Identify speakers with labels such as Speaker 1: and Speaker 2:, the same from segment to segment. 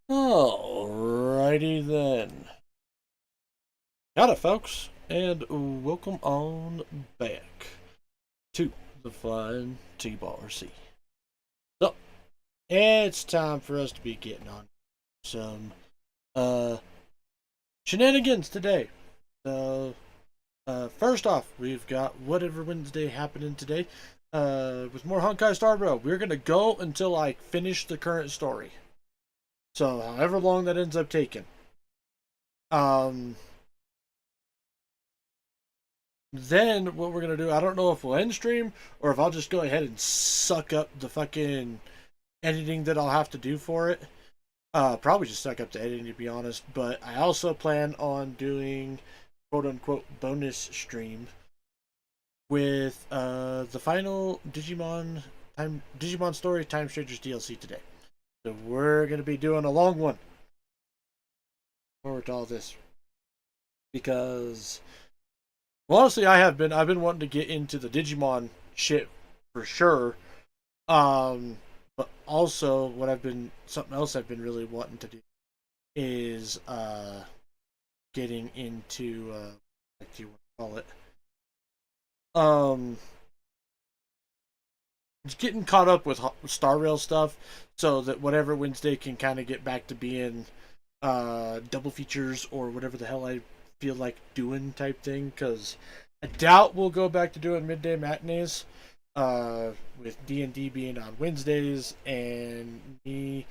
Speaker 1: Alrighty then. Howdy, folks, and welcome on back to the Flying T-Bar C. So, it's time for us to be getting on some uh shenanigans today. So, first off, we've got Whatever Wednesday happening today. With more Honkai Star Rail. We're gonna go until I finish the current story. So, however long that ends up taking. Um, Then what we're gonna do, I don't know if we'll end stream or if I'll just go ahead and suck up the fucking editing that I'll have to do for it. Probably just suck up the editing to be honest. But I also plan on doing quote unquote bonus stream with the final Digimon Story Time Strangers DLC today. So we're gonna be doing a long one. Forward to all this because well, honestly, I've been wanting to get into the Digimon shit for sure. But also something else I've been really wanting to do is getting into what do you want to call it? Um, getting caught up with Star Rail stuff so that whatever Wednesday can kind of get back to being double features or whatever the hell I feel like doing type thing, because I doubt we'll go back to doing midday matinees with D&D being on Wednesdays and me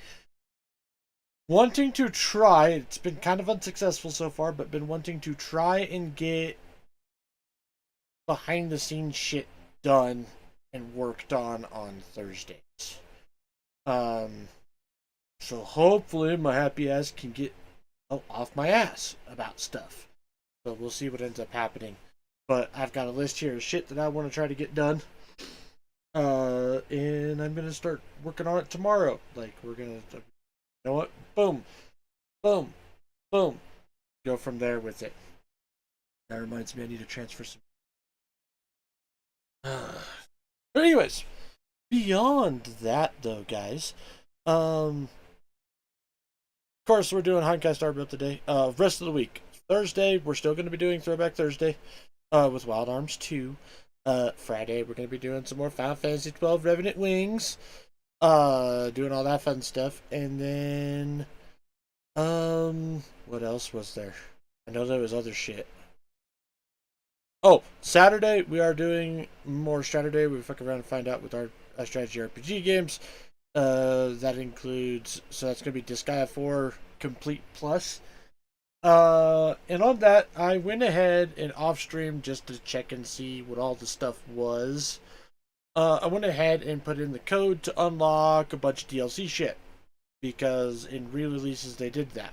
Speaker 1: wanting to try. It's been kind of unsuccessful so far, but been wanting to try and get behind the scenes shit done and worked on Thursdays. Um, so hopefully my happy ass can get off my ass about stuff. So we'll see what ends up happening. But I've got a list here of shit that I want to try to get done. And I'm gonna start working on it tomorrow. Like we're gonna, you know what? Boom, boom, boom. Go from there with it. That reminds me, I need to transfer some. But anyways, beyond that though, guys, of course we're doing Honkai Star Build today. Rest of the week, Thursday we're still going to be doing Throwback Thursday, with Wild Arms 2. Friday we're going to be doing some more Final Fantasy 12 Revenant Wings, doing all that fun stuff, and then what else was there? I know there was other shit. Oh, Saturday we are doing more Saturday. We fuck around and find out with our strategy RPG games. That includes, so that's gonna be Disgaea 4 Complete Plus. And on that, I went ahead and off stream just to check and see what all the stuff was. I went ahead and put in the code to unlock a bunch of DLC shit because in re-releases they did that.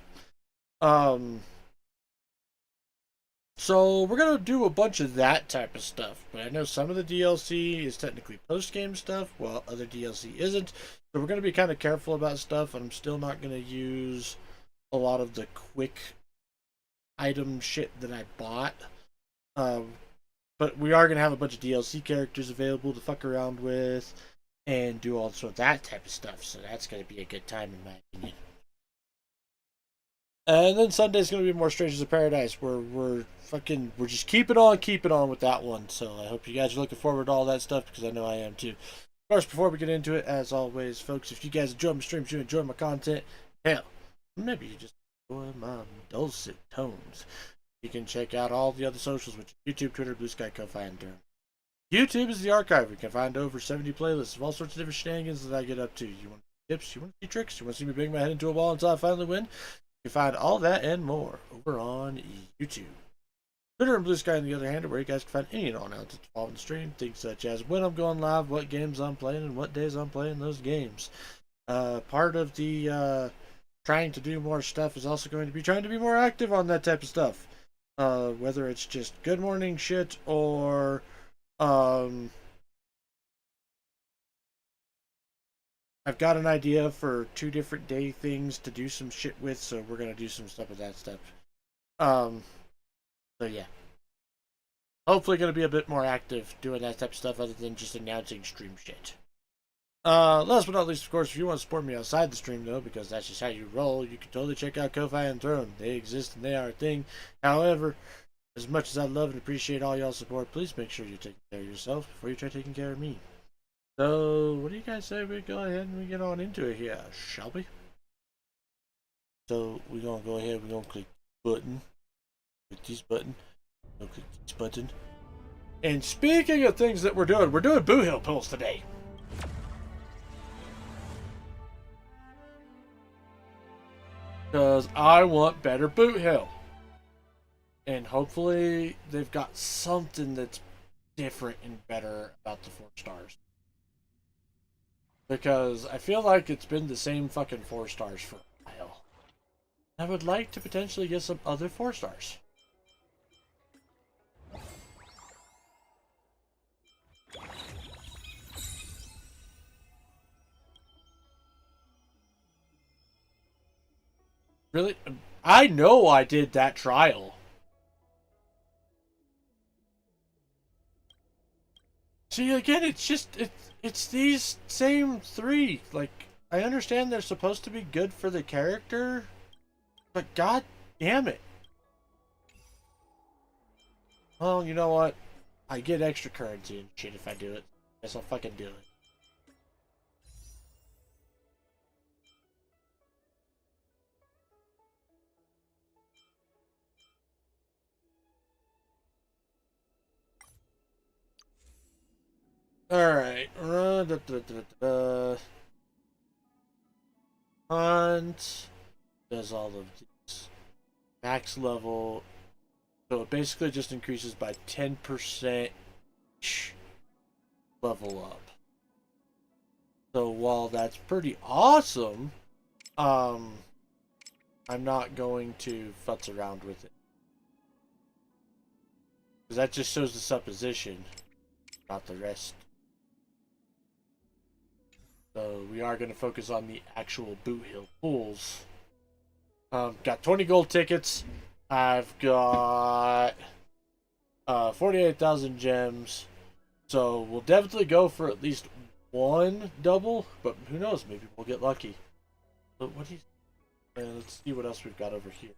Speaker 1: So we're gonna do a bunch of that type of stuff, but I know some of the DLC is technically post-game stuff, while other DLC isn't. So we're gonna be kind of careful about stuff. I'm still not gonna use a lot of the quick item shit that I bought. But we are gonna have a bunch of DLC characters available to fuck around with and do all sort of that type of stuff. So that's gonna be a good time in my opinion. And then Sunday's gonna be more Strangers of Paradise, where we're just keeping on with that one. So I hope you guys are looking forward to all that stuff because I know I am too. Of course, before we get into it, as always, folks, if you guys enjoy my streams, you enjoy my content, hell, maybe you just enjoy my dulcet tones. You can check out all the other socials, which are YouTube, Twitter, Blue Sky, Ko-Fi, and Durham. YouTube is the archive. You can find over 70 playlists of all sorts of different shenanigans that I get up to. You want tips? You want to see tricks? You want to see me bang my head into a wall until I finally win? You can find all that and more over on YouTube. Twitter and Blue Sky, on the other hand, are where you guys can find any and all announcements involved in the stream. Things such as when I'm going live, what games I'm playing, and what days I'm playing those games. Part of the trying to do more stuff is also going to be trying to be more active on that type of stuff. Whether it's just good morning shit or I've got an idea for 2 different day things to do some shit with, so we're gonna do some stuff with that stuff. So yeah. Hopefully gonna be a bit more active doing that type of stuff other than just announcing stream shit. Last but not least, of course, if you want to support me outside the stream, though, because that's just how you roll, you can totally check out Ko-Fi and Throne. They exist and they are a thing. However, as much as I love and appreciate all y'all's support, please make sure you're taking care of yourself before you try taking care of me. So, what do you guys say we go ahead and we get on into it here, shall we? So, we're going to go ahead, we're going to click button. Click this button. Click this button. And speaking of things that we're doing Boo Hill pulls today. Because I want better Boot Hill. And hopefully they've got something that's different and better about the 4 stars. Because I feel like it's been the same fucking 4 stars for a while. I would like to potentially get some other 4 stars. Really? I know I did that trial. See, again, it's these same 3. Like, I understand they're supposed to be good for the character, but god damn it. Well, you know what? I get extra currency and shit if I do it. Guess I'll fucking do it. Alright. Hunt does all of these. Max level. So it basically just increases by 10% level up. So while that's pretty awesome, I'm not going to futz around with it. Because that just shows the supposition, not the rest. So we are going to focus on the actual Boot Hill pools. Got 20 gold tickets. I've got 48,000 gems. So we'll definitely go for at least 1 double, but who knows? Maybe we'll get lucky. But what do you? Let's see what else we've got over here.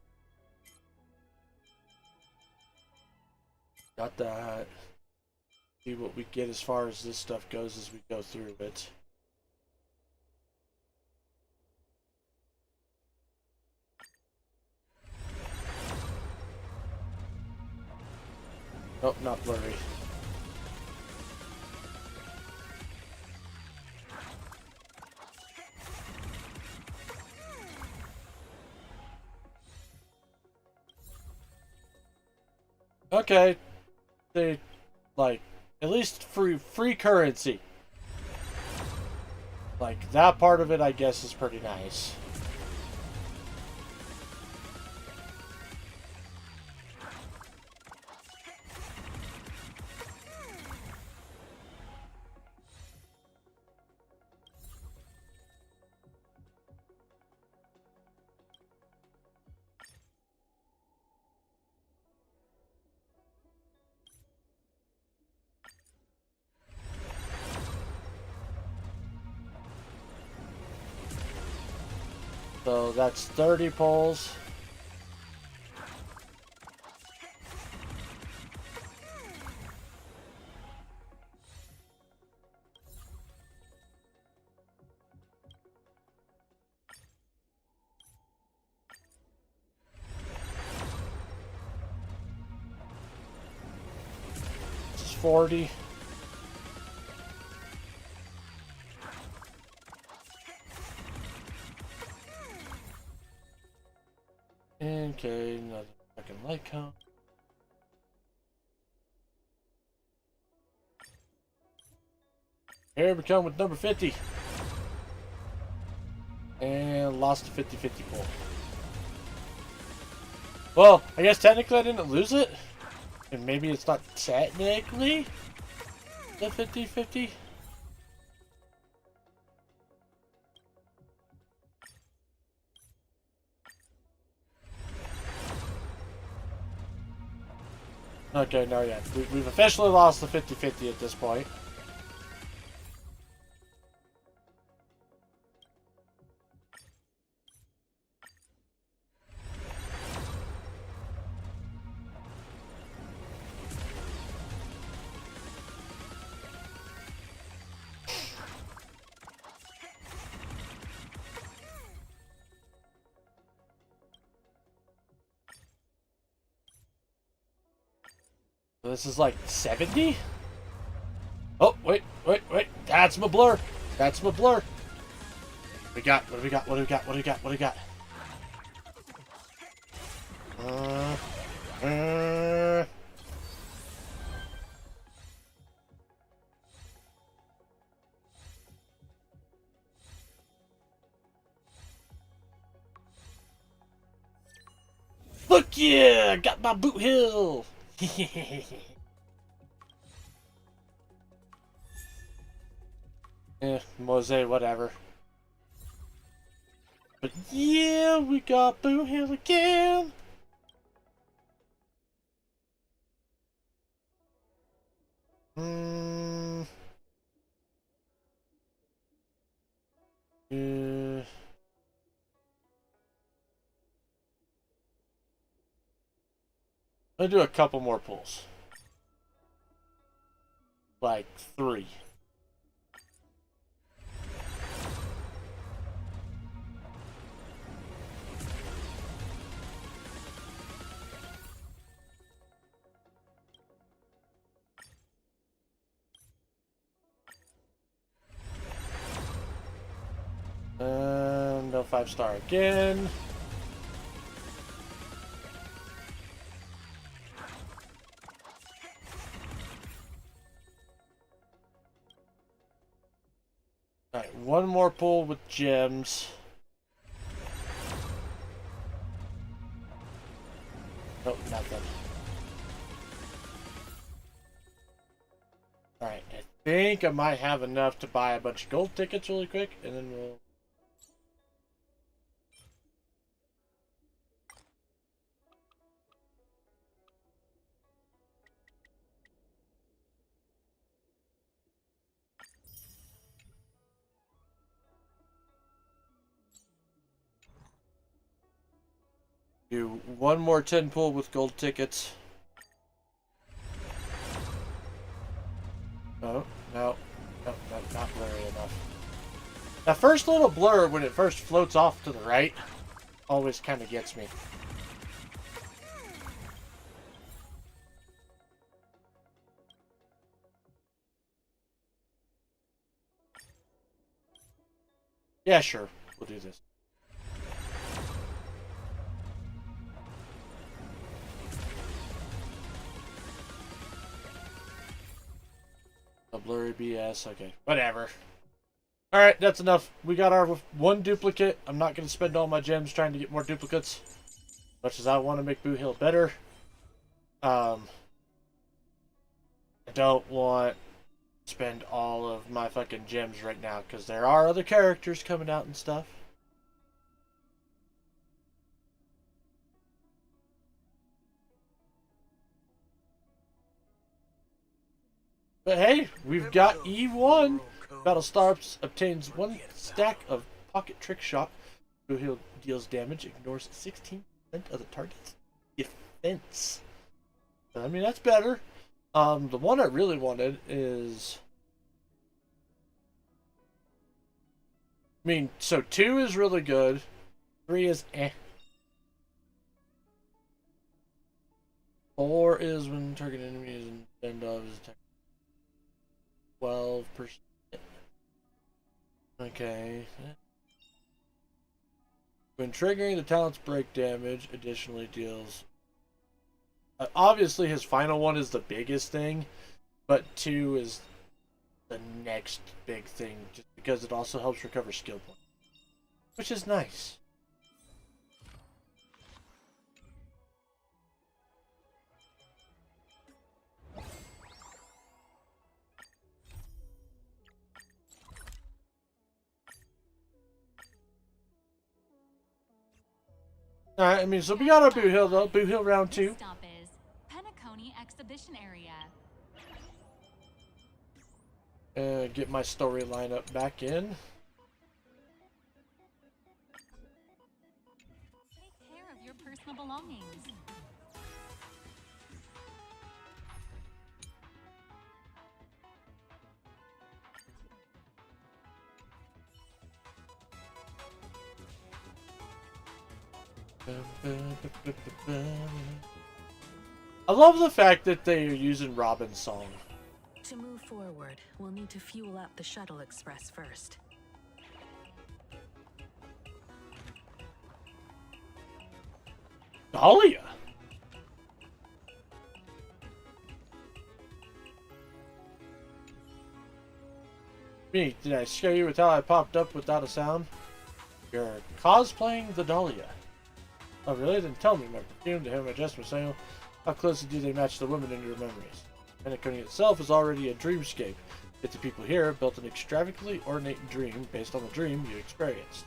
Speaker 1: Got that. See what we get as far as this stuff goes as we go through it. Oh, not blurry. Okay. They, like, at least free currency. Like, that part of it, I guess, is pretty nice. So that's 30 pulls. This is 40. Okay, another fucking light count. Here we come with number 50. And lost a 50-50 pull. Well, I guess technically I didn't lose it. And maybe it's not technically the 50-50. Okay, no, yeah. We've officially lost the 50-50 at this point. This is like 70? Oh, wait. That's my blur. That's my blur. What do we got? What do we got? What do we got? What do we got? What do we got? Look, yeah! Got my boot hill! Mose, whatever. But yeah, we got boot hill again! Yeah. I'll do a couple more pulls. Like 3. No 5-star again. Alright, one more pull with gems. Nope, nothing. Alright, I think I might have enough to buy a bunch of gold tickets really quick, and then we'll... do one more 10 pull with gold tickets. Oh, no, not blurry enough. That first little blur, when it first floats off to the right, always kind of gets me. Yeah, sure, we'll do this. A blurry BS, okay, whatever. Alright, that's enough. We got our one duplicate. I'm not going to spend all my gems trying to get more duplicates. Much as I want to make Boo Hill better. I don't want to spend all of my fucking gems right now, because there are other characters coming out and stuff. But hey, we've got E1. Battlestar obtains 1 stack of pocket trick shot. Boo Hill deals damage, ignores 16% of the target's defense. I mean, that's better. The one I really wanted is... I mean, so 2 is really good. 3 is eh. 4 is when target enemy is in of his attack. 12%. Okay. When triggering, the talents break damage. Additionally deals... obviously, his final one is the biggest thing, but 2 is the next big thing, just because it also helps recover skill points, which is nice. Alright, I mean, so we got our Boo Hill, though. Boo Hill round 2.
Speaker 2: Stop is Penacony Exhibition Area.
Speaker 1: Get my storyline up back in.
Speaker 2: Take care of your personal belongings.
Speaker 1: I love the fact that they are using Robin's song.
Speaker 3: To move forward, we'll need to fuel up the shuttle express first.
Speaker 1: Dahlia. Me, did I scare you with how I popped up without a sound? You're cosplaying the Dahlia. Oh really? Then tell me, my perfume, to whom I dressed myself, how closely do they match the women in your memories? Penacony itself is already a dreamscape, yet the people here built an extravagantly ornate dream based on the dream you experienced.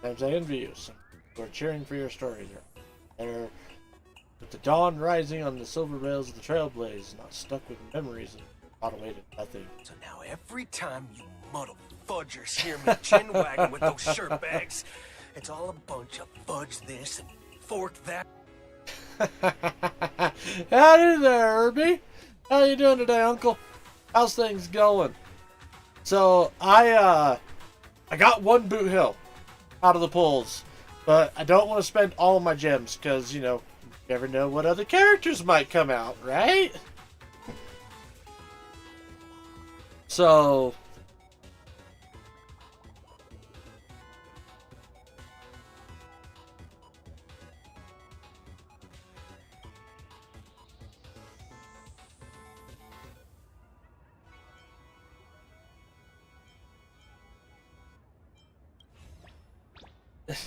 Speaker 1: Sometimes I envy you, some people are cheering for your story there. With the dawn rising on the silver rails of the trailblaze, not stuck with memories and not away to nothing.
Speaker 4: So now every time you muddle fudgers hear me chin wagging with those shirt bags, it's all a bunch of fudge this and fork that.
Speaker 1: Howdy there, Herbie. How you doing today, Uncle? How's things going? So I got one boot hill out of the pulls, but I don't want to spend all of my gems because you know. You never know what other characters might come out, right? So...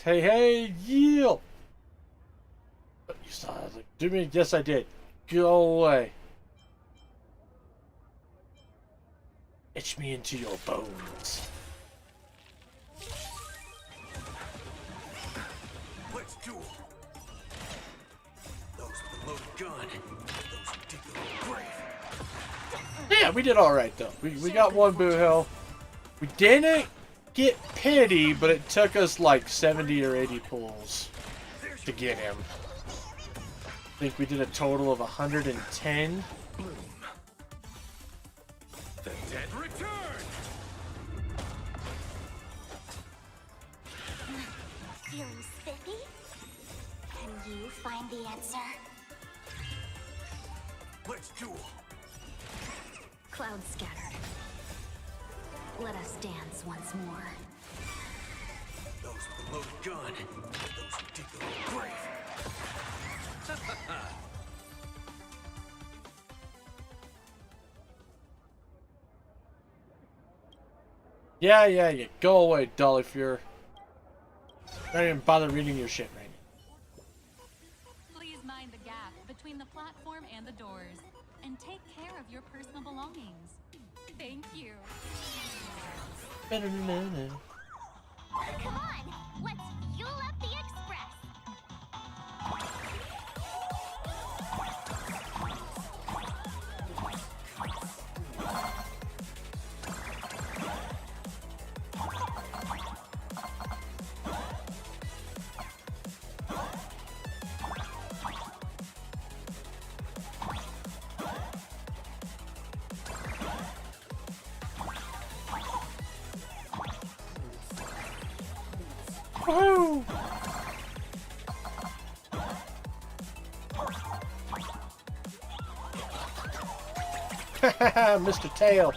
Speaker 1: Hey, yield! You saw it. Like, do me? Yes, I did. Go away. Itch me into your bones.
Speaker 4: Let's do it. Those with the loaded gun. Those who dig their own grave.
Speaker 1: Yeah, we did all right though. We got one boo hill. We didn't get pity, but it took us like 70 or 80 pulls to get him. I think we did a total of 110.
Speaker 4: Bloom. The dead return.
Speaker 5: Feeling spiffy? Can you find the answer?
Speaker 4: Let's duel.
Speaker 3: Clouds scattered. Let us dance once more.
Speaker 4: Those with the loaded gun. Those who dig their own grave.
Speaker 1: Yeah. Go away, Dolly Fuhrer. Don't even bother reading your shit right now.
Speaker 2: Please mind the gap between the platform and the doors, and take care of your personal belongings. Thank you.
Speaker 5: Come on, let's fuel up the express.
Speaker 1: Woohoo! Mr. Tail.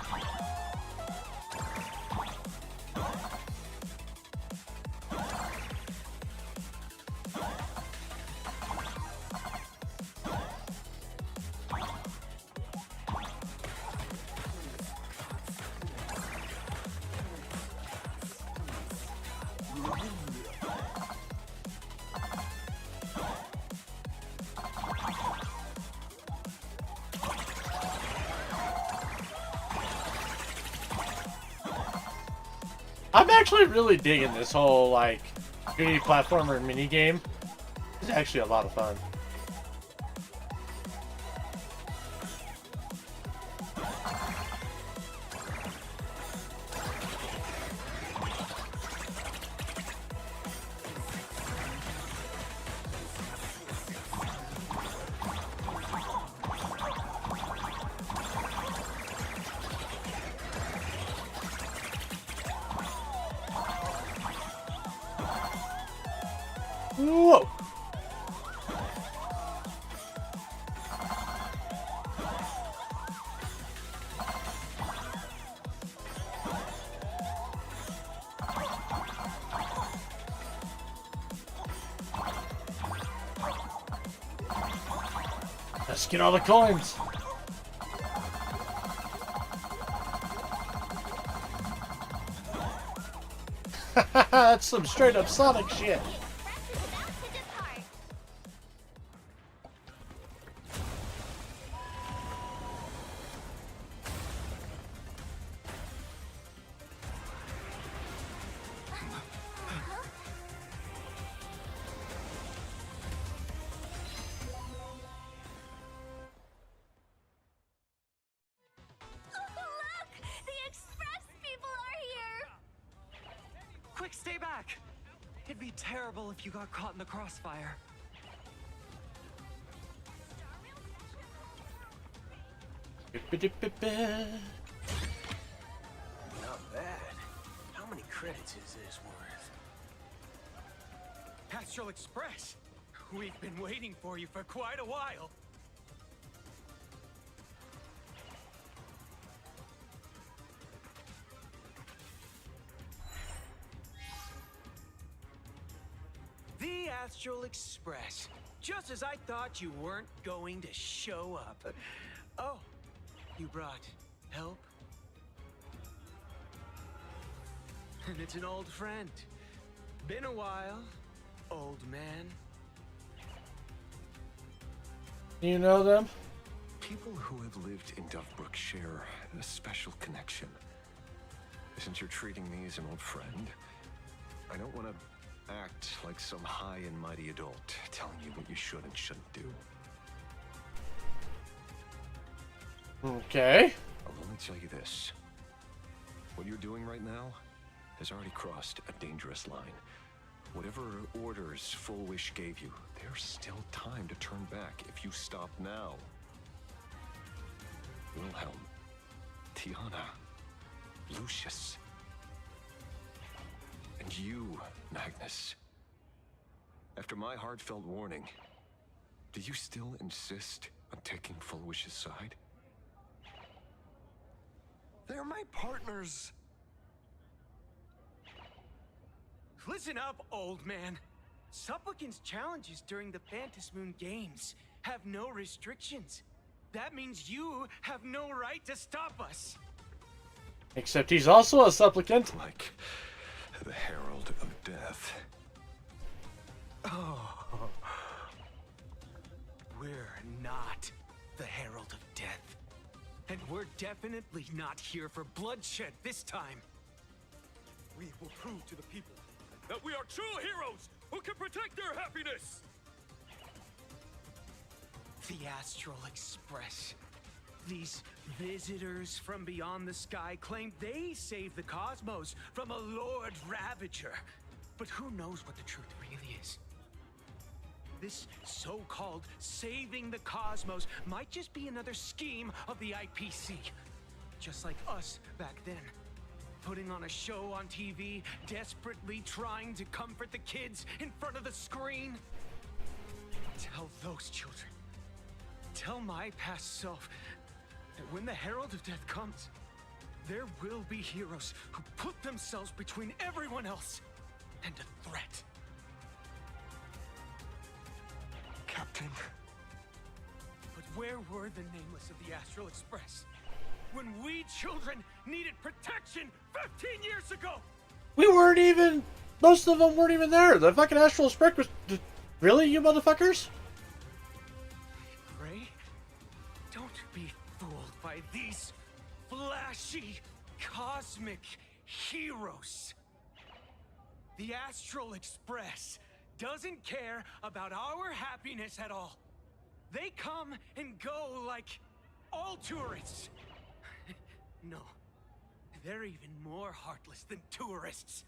Speaker 1: I'm actually really digging this whole, like, 3D platformer mini game. It's actually a lot of fun. Whoa! Let's get all the coins. That's some straight up Sonic shit.
Speaker 6: Quick, stay back! It'd be terrible if you got caught in the crossfire.
Speaker 4: Not bad. How many credits is this worth?
Speaker 6: Astral Express! We've been waiting for you for quite a while. The Astral Express. Just as I thought you weren't going to show up. Oh, you brought help? And it's an old friend. Been a while, old man.
Speaker 1: You know them?
Speaker 7: People who have lived in Dovebrook share a special connection. Since you're treating me as an old friend, I don't want to act like some high and mighty adult telling you what you should and shouldn't do.
Speaker 1: Okay.
Speaker 7: I'll only tell you this. What you're doing right now has already crossed a dangerous line. Whatever orders Full Wish gave you, there's still time to turn back if you stop now. Wilhelm, Tiana, Lucius, and you, Magnus. After my heartfelt warning, do you still insist on taking Full Wish's side?
Speaker 6: They're my partners. Listen up, old man. Supplicants' challenges during the Phantasmoon Games have no restrictions. That means you have no right to stop us.
Speaker 1: Except he's also a supplicant.
Speaker 7: Like the Herald of Death.
Speaker 6: Oh. We're not the Herald of Death. And we're definitely not here for bloodshed this time.
Speaker 8: We will prove to the people that we are true heroes who can protect their happiness!
Speaker 6: The Astral Express. These visitors from beyond the sky claim they saved the cosmos from a Lord Ravager. But who knows what the truth really is? This so-called saving the cosmos might just be another scheme of the IPC. Just like us back then. Putting on a show on TV, desperately trying to comfort the kids in front of the screen. Tell those children. Tell my past self that when the Herald of Death comes, there will be heroes who put themselves between everyone else and a threat.
Speaker 7: Captain.
Speaker 6: But where were the nameless of the Astral Express? When we children needed protection 15 years ago!
Speaker 1: We weren't even... Most of them weren't even there. The fucking Astral Express was... Really, you motherfuckers?
Speaker 6: Ray, don't be fooled by these flashy, cosmic heroes. The Astral Express doesn't care about our happiness at all. They come and go like all tourists. No, they're even more heartless than tourists.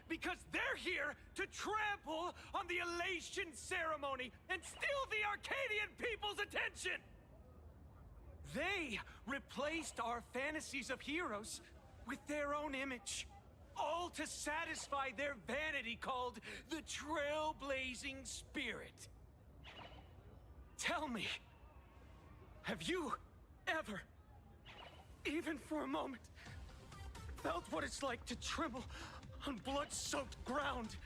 Speaker 6: Because they're here to trample on the elation ceremony and steal the Arcadian people's attention! They replaced our fantasies of heroes with their own image. All to satisfy their vanity called the trailblazing spirit. Tell me, have you ever, even for a moment, felt what it's like to tremble on blood-soaked ground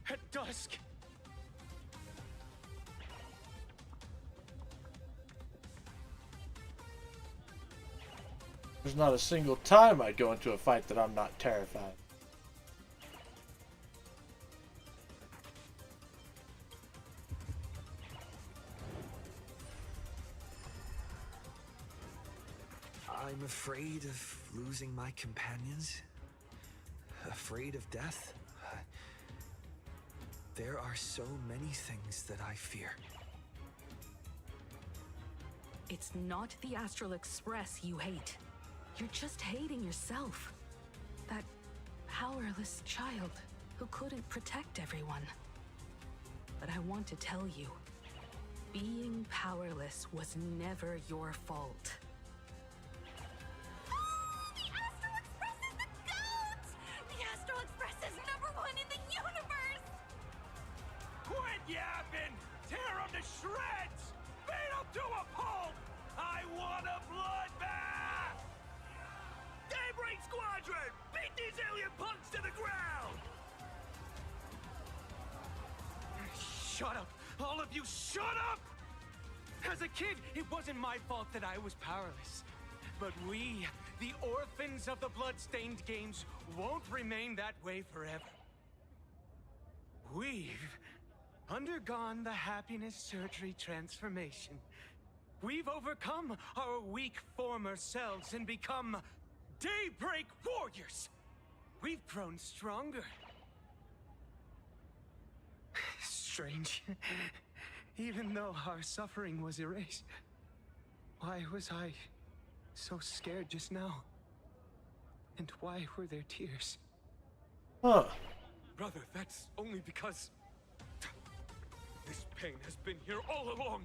Speaker 6: at dusk?
Speaker 1: There's not a single time I go into a fight that I'm not terrified.
Speaker 9: I'm afraid of losing my companions. Afraid of death. There are so many things that I fear.
Speaker 3: It's not the Astral Express you hate. You're just hating yourself. That powerless child who couldn't protect everyone. But I want to tell you, being powerless was never your fault.
Speaker 5: The Astral Express is the GOAT! The Astral Express is #1 in the universe!
Speaker 6: Quit yapping! Tear them to shreds! Beat them to a pulp! I want a bloodbath! Daybreak Squadron! Beat these alien punks to the ground! Shut up! All of you, shut up! As a kid, it wasn't my fault that I was powerless. But we, the orphans of the Bloodstained Games, won't remain that way forever. We've undergone the happiness surgery transformation. We've overcome our weak former selves and become Daybreak Warriors. We've grown stronger. Strange. Even though our suffering was erased, why was I so scared just now? And why were there tears?
Speaker 1: Huh.
Speaker 8: Brother, that's only because this pain has been here all along.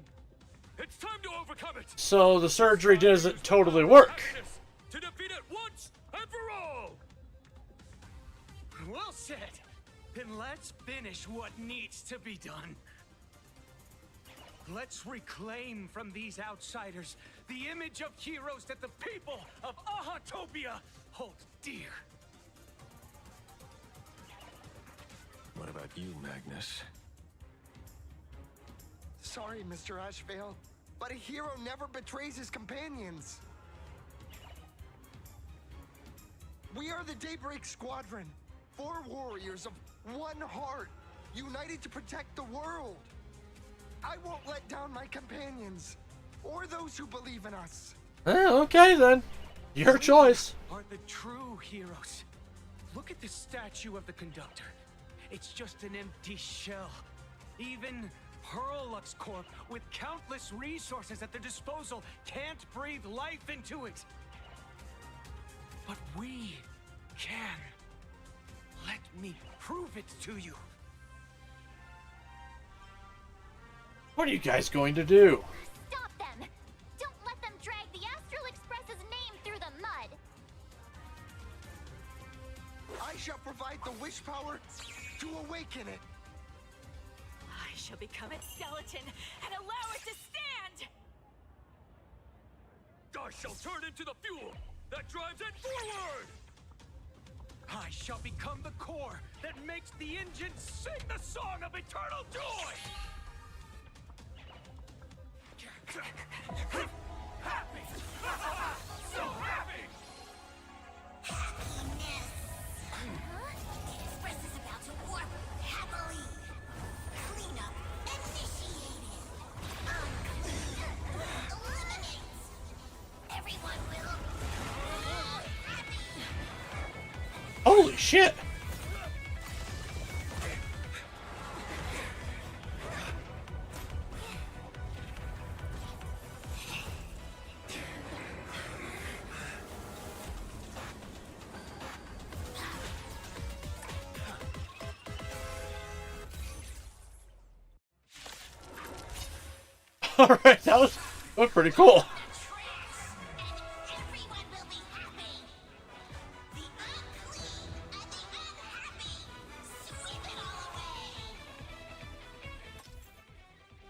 Speaker 8: It's time to overcome it.
Speaker 1: So the surgery doesn't totally work.
Speaker 8: To defeat it once and for all.
Speaker 6: Well said. Then let's finish what needs to be done. Let's reclaim from these outsiders the image of heroes that the people of Ahatopia hold dear.
Speaker 7: What about you, Magnus?
Speaker 10: Sorry, Mr. Ashvale, but a hero never betrays his companions. We are the Daybreak Squadron, 4 warriors of one heart, united to protect the world. I won't let down my companions, or those who believe in us.
Speaker 1: Okay then. Your choice.
Speaker 6: Are the true heroes. Look at the statue of the conductor. It's just an empty shell. Even Hurlux Corp, with countless resources at their disposal, can't breathe life into it. But we can. Let me prove it to you.
Speaker 1: What are you guys going to do?
Speaker 5: Stop them! Don't let them drag the Astral Express's name through the mud!
Speaker 10: I shall provide the wish power to awaken it.
Speaker 2: I shall become its skeleton and allow it to stand!
Speaker 8: I shall turn into the fuel that drives it forward!
Speaker 6: I shall become the core that makes the engine sing the song of eternal joy! Happy! So happy!
Speaker 5: Happiness! The Express is about to warp happily! Cleanup initiated! Unclean! Eliminate! Everyone will... happy!
Speaker 1: Holy shit! Alright, that was pretty cool.
Speaker 5: Everyone will be happy! The unclean and the unhappy! Sweep it all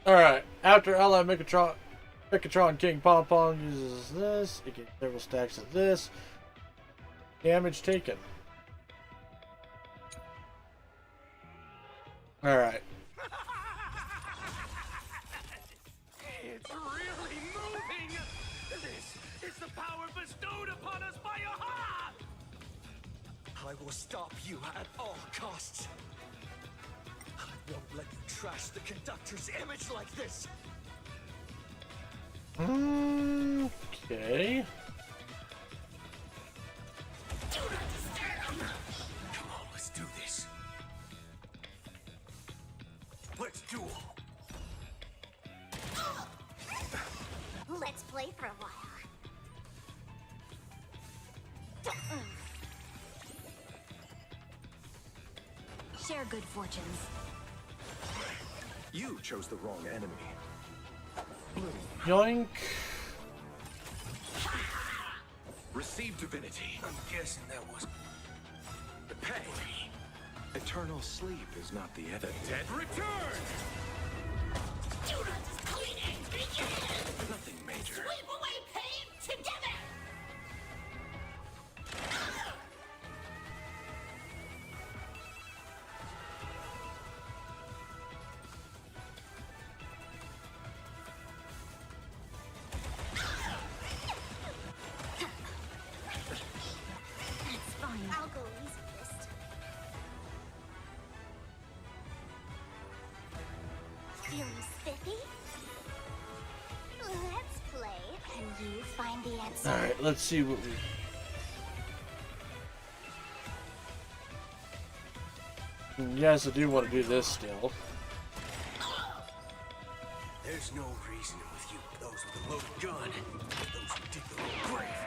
Speaker 5: away!
Speaker 1: Alright, after Ally Megatron King Pom Pom uses this, it gets several stacks of this. Damage taken. Alright.
Speaker 6: It's really moving! This is the power bestowed upon us by Aha!
Speaker 9: I will stop you at all costs. I won't let you trash the conductor's image like this.
Speaker 1: Okay.
Speaker 4: Come on, let's do this. Let's duel.
Speaker 5: Let's play for a while.
Speaker 2: Share good fortunes.
Speaker 7: You chose the wrong enemy.
Speaker 1: Yoink.
Speaker 7: Receive divinity.
Speaker 4: I'm guessing that was
Speaker 7: The pay. Eternal sleep is not the end.
Speaker 8: Dead return!
Speaker 7: Nothing major.
Speaker 5: Sweep away pain together!
Speaker 2: It's fine.
Speaker 5: I'll go easy this time. Feeling spiffy? Let's play, and you find the answer.
Speaker 1: Alright, let's see what we... Yes, I do want to do this still.
Speaker 4: There's no reason with you, those with a loaded gun, those who dig their own grave.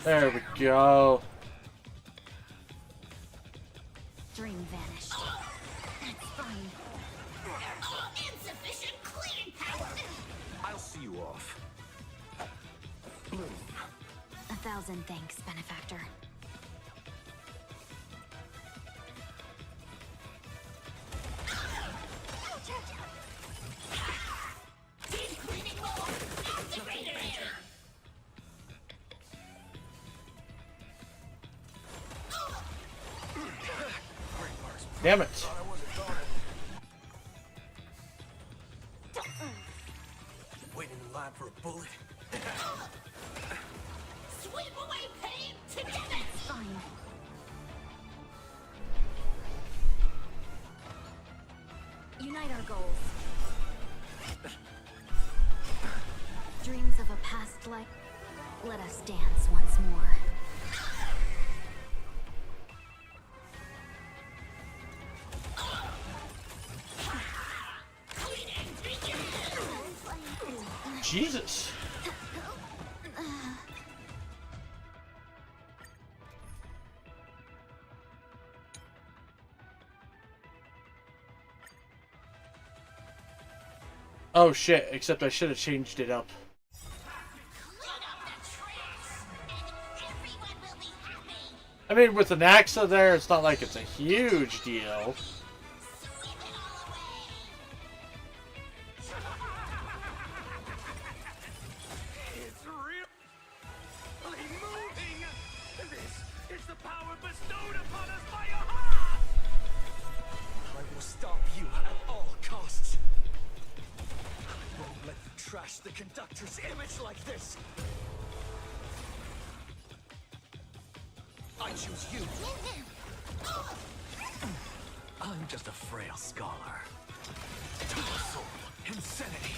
Speaker 1: There we go.
Speaker 2: Dream vanished. That's fine.
Speaker 5: Insufficient cleaning power!
Speaker 7: I'll see you off. Bloom.
Speaker 2: 1,000 thanks, benefactor.
Speaker 5: Deep cleaning mode activated!
Speaker 1: Damn it.
Speaker 4: Waiting in line for a bullet.
Speaker 5: Sweep away pain together!
Speaker 2: It's fine. Unite our goals. Dreams of a past life. Let us dance once more.
Speaker 1: Jesus. Oh shit, except I should have changed it up.
Speaker 5: Clean up the tracks, and everyone will be happy!
Speaker 1: I mean, with an AXA there, it's not like it's a huge deal.
Speaker 5: Sweep it all away!
Speaker 6: It's really moving! This is the power bestowed upon us by Aha!
Speaker 9: I will stop you at all costs. I won't let you trash the conductor's image like this. I choose you.
Speaker 6: I'm just a frail scholar. Total insanity!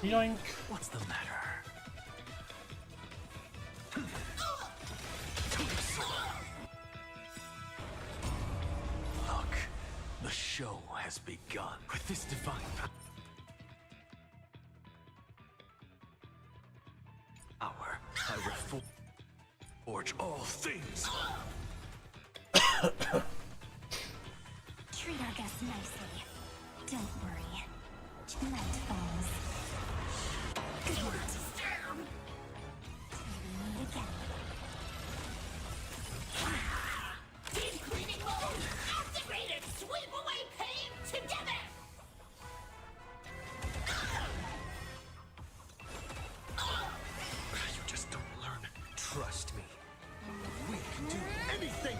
Speaker 1: Yoink.
Speaker 6: What's the matter? Look, the show has begun. With this divine power, I reforge all things.
Speaker 2: Treat our guests nicely. Don't worry. Night falls. Good night. Till we meet again.
Speaker 5: Deep cleaning mode activated! Sweep away pain together!
Speaker 9: You just don't learn. Trust me. We can do anything.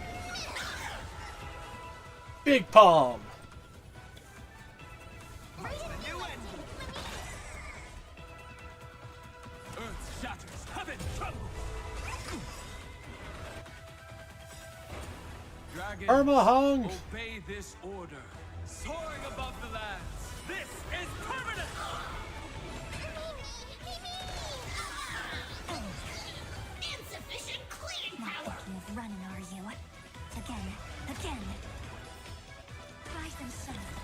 Speaker 1: Big Palm.
Speaker 8: Dragon,
Speaker 1: Irma hung.
Speaker 8: obey this order. Soaring above the lands, this is permanent!
Speaker 5: Insufficient clean
Speaker 2: Not
Speaker 5: power!
Speaker 2: thinking of running, are you? Again. Rise and shine.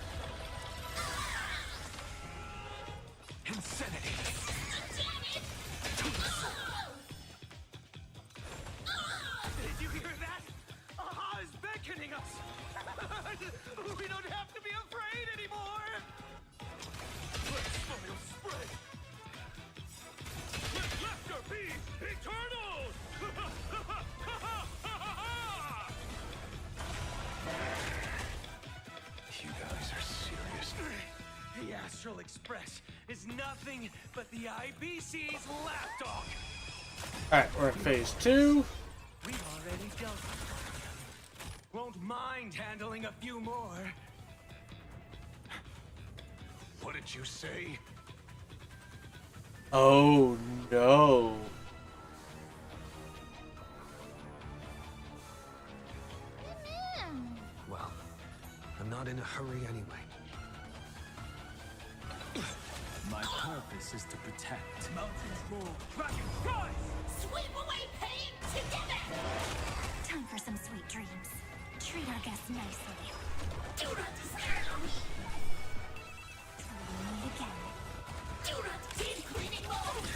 Speaker 8: Insanity! Did you hear that? Aha is beckoning us! We don't have to be afraid anymore! Let fire spread! Let laughter be eternal!
Speaker 7: You guys are serious.
Speaker 8: The Astral Express is nothing but the IBC's lapdog!
Speaker 1: Alright, we're in phase 2.
Speaker 8: We've already dealt with it. Won't mind handling a few more.
Speaker 7: What did you say?
Speaker 1: Oh no.
Speaker 9: Well, I'm not in a hurry anyway.
Speaker 8: My purpose is to protect. Mountains roar, dragons rise!
Speaker 5: Sweep away pain together!
Speaker 2: Time for some sweet dreams. Treat our guests nicely.
Speaker 5: Do not disturb me!
Speaker 2: Till we meet again.
Speaker 5: Do not teeth cleaning mode!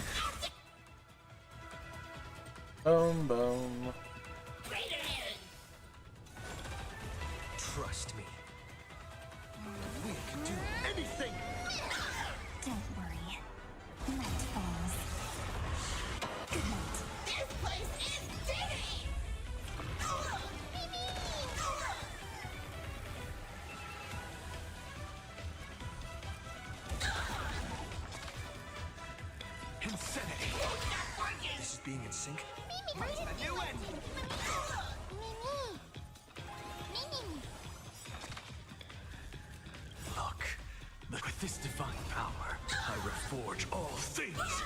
Speaker 1: Boom, boom.
Speaker 5: Activated!
Speaker 9: Trust me. We can do anything!
Speaker 2: Don't worry. Night falls. Good night.
Speaker 5: This place is dirty!
Speaker 8: Insanity!
Speaker 9: This is being in sync?
Speaker 5: Where's the new end?
Speaker 8: Look, with this divine power, I reforge all things!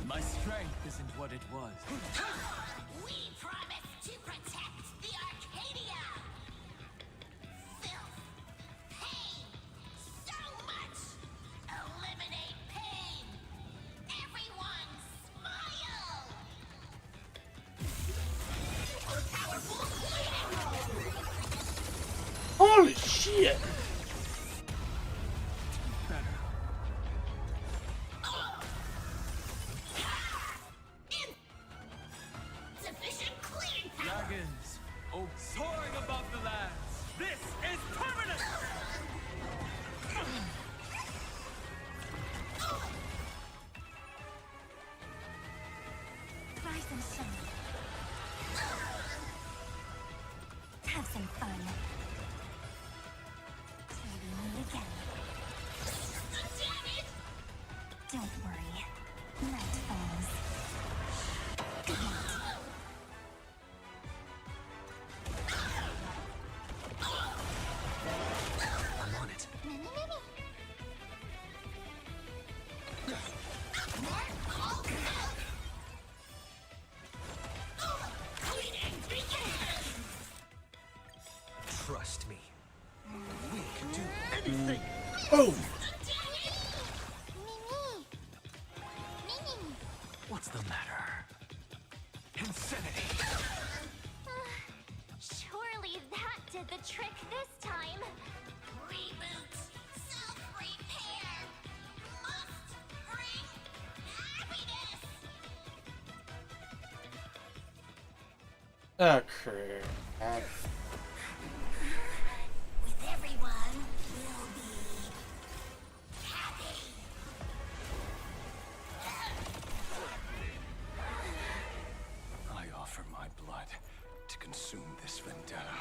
Speaker 8: My strength isn't what it was.
Speaker 5: We promise to protect the Arcadia! Filth, pain, so much! Eliminate pain! Everyone smile! Powerful bleeding!
Speaker 1: Holy shit.
Speaker 8: Better.
Speaker 5: Insufficient clean power!
Speaker 8: Dragons, oh, soaring above the lands. This is permanent!
Speaker 2: Rise and shine. Have some fun. Till we meet again.
Speaker 5: Damn it!
Speaker 2: Don't worry. Night falls. Good night.
Speaker 9: I'm on it.
Speaker 5: Cleaning begins!
Speaker 9: Trust me. We can do anything!
Speaker 1: Boom.
Speaker 8: What's the matter? Insanity!
Speaker 2: Surely that did the trick this time.
Speaker 5: Reboot! Self-repair! Must bring happiness!
Speaker 1: Oh, crap.
Speaker 5: With everyone, we'll be happy!
Speaker 7: I offer my blood to consume this vendetta.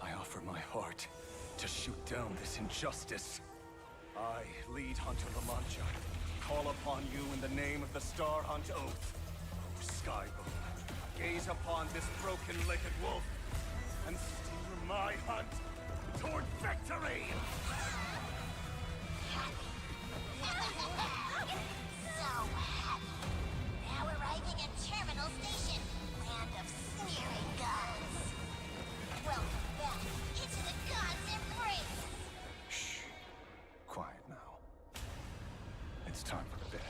Speaker 7: I offer my heart to shoot down this injustice. I, lead Hunter the Mancha, call upon you in the name of the Star Hunt Oath. O Skyboom, gaze upon this broken-legged wolf and steer my hunt
Speaker 8: toward victory!
Speaker 5: So happy. Now arriving at Terminal Station, land of sneering gods. Welcome back into the gods' embrace.
Speaker 7: Shh. Quiet now. It's time for bed.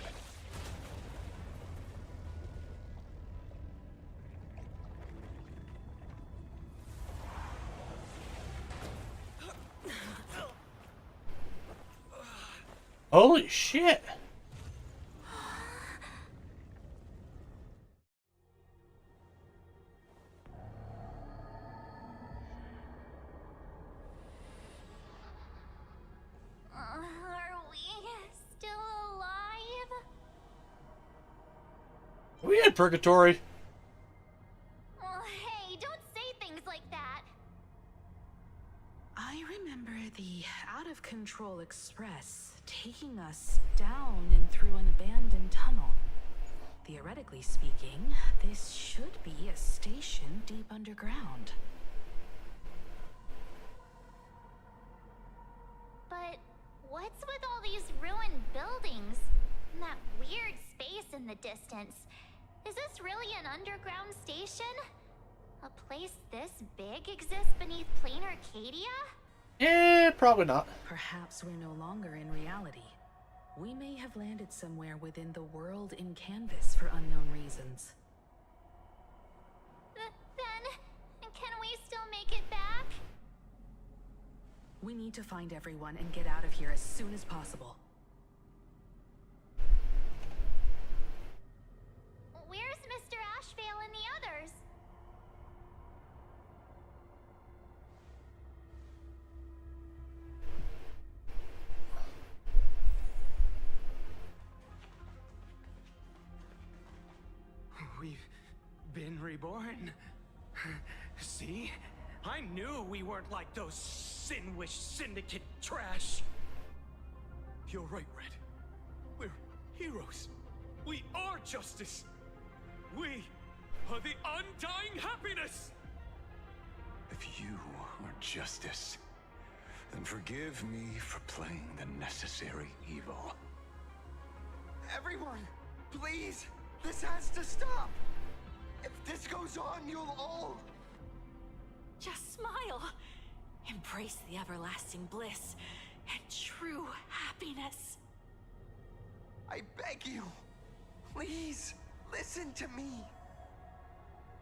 Speaker 1: Holy shit!
Speaker 2: Are we still alive?
Speaker 1: Are we in purgatory?
Speaker 2: Well, hey, don't say things like that.
Speaker 3: I remember the out-of-control express taking us down and through an abandoned tunnel. Theoretically speaking, this should be a station deep underground.
Speaker 2: But what's with all these ruined buildings? And that weird space in the distance? Is this really an underground station? A place this big exists beneath plain Arcadia?
Speaker 1: Probably not.
Speaker 3: Perhaps we're no longer in reality. We may have landed somewhere within the world in canvas for unknown reasons.
Speaker 2: Then, can we still make it back?
Speaker 3: We need to find everyone and get out of here as soon as possible.
Speaker 2: Where's Mr. Ashvale and the others?
Speaker 6: We've been reborn. See? I knew we weren't like those Sin-Wish Syndicate trash. You're right, Red. We're heroes. We are justice. We are the undying happiness.
Speaker 7: If you are justice, then forgive me for playing the necessary evil.
Speaker 10: Everyone, please, this has to stop. If this goes on, you'll all...
Speaker 3: Just smile. Embrace the everlasting bliss and true happiness.
Speaker 10: I beg you, please, listen to me.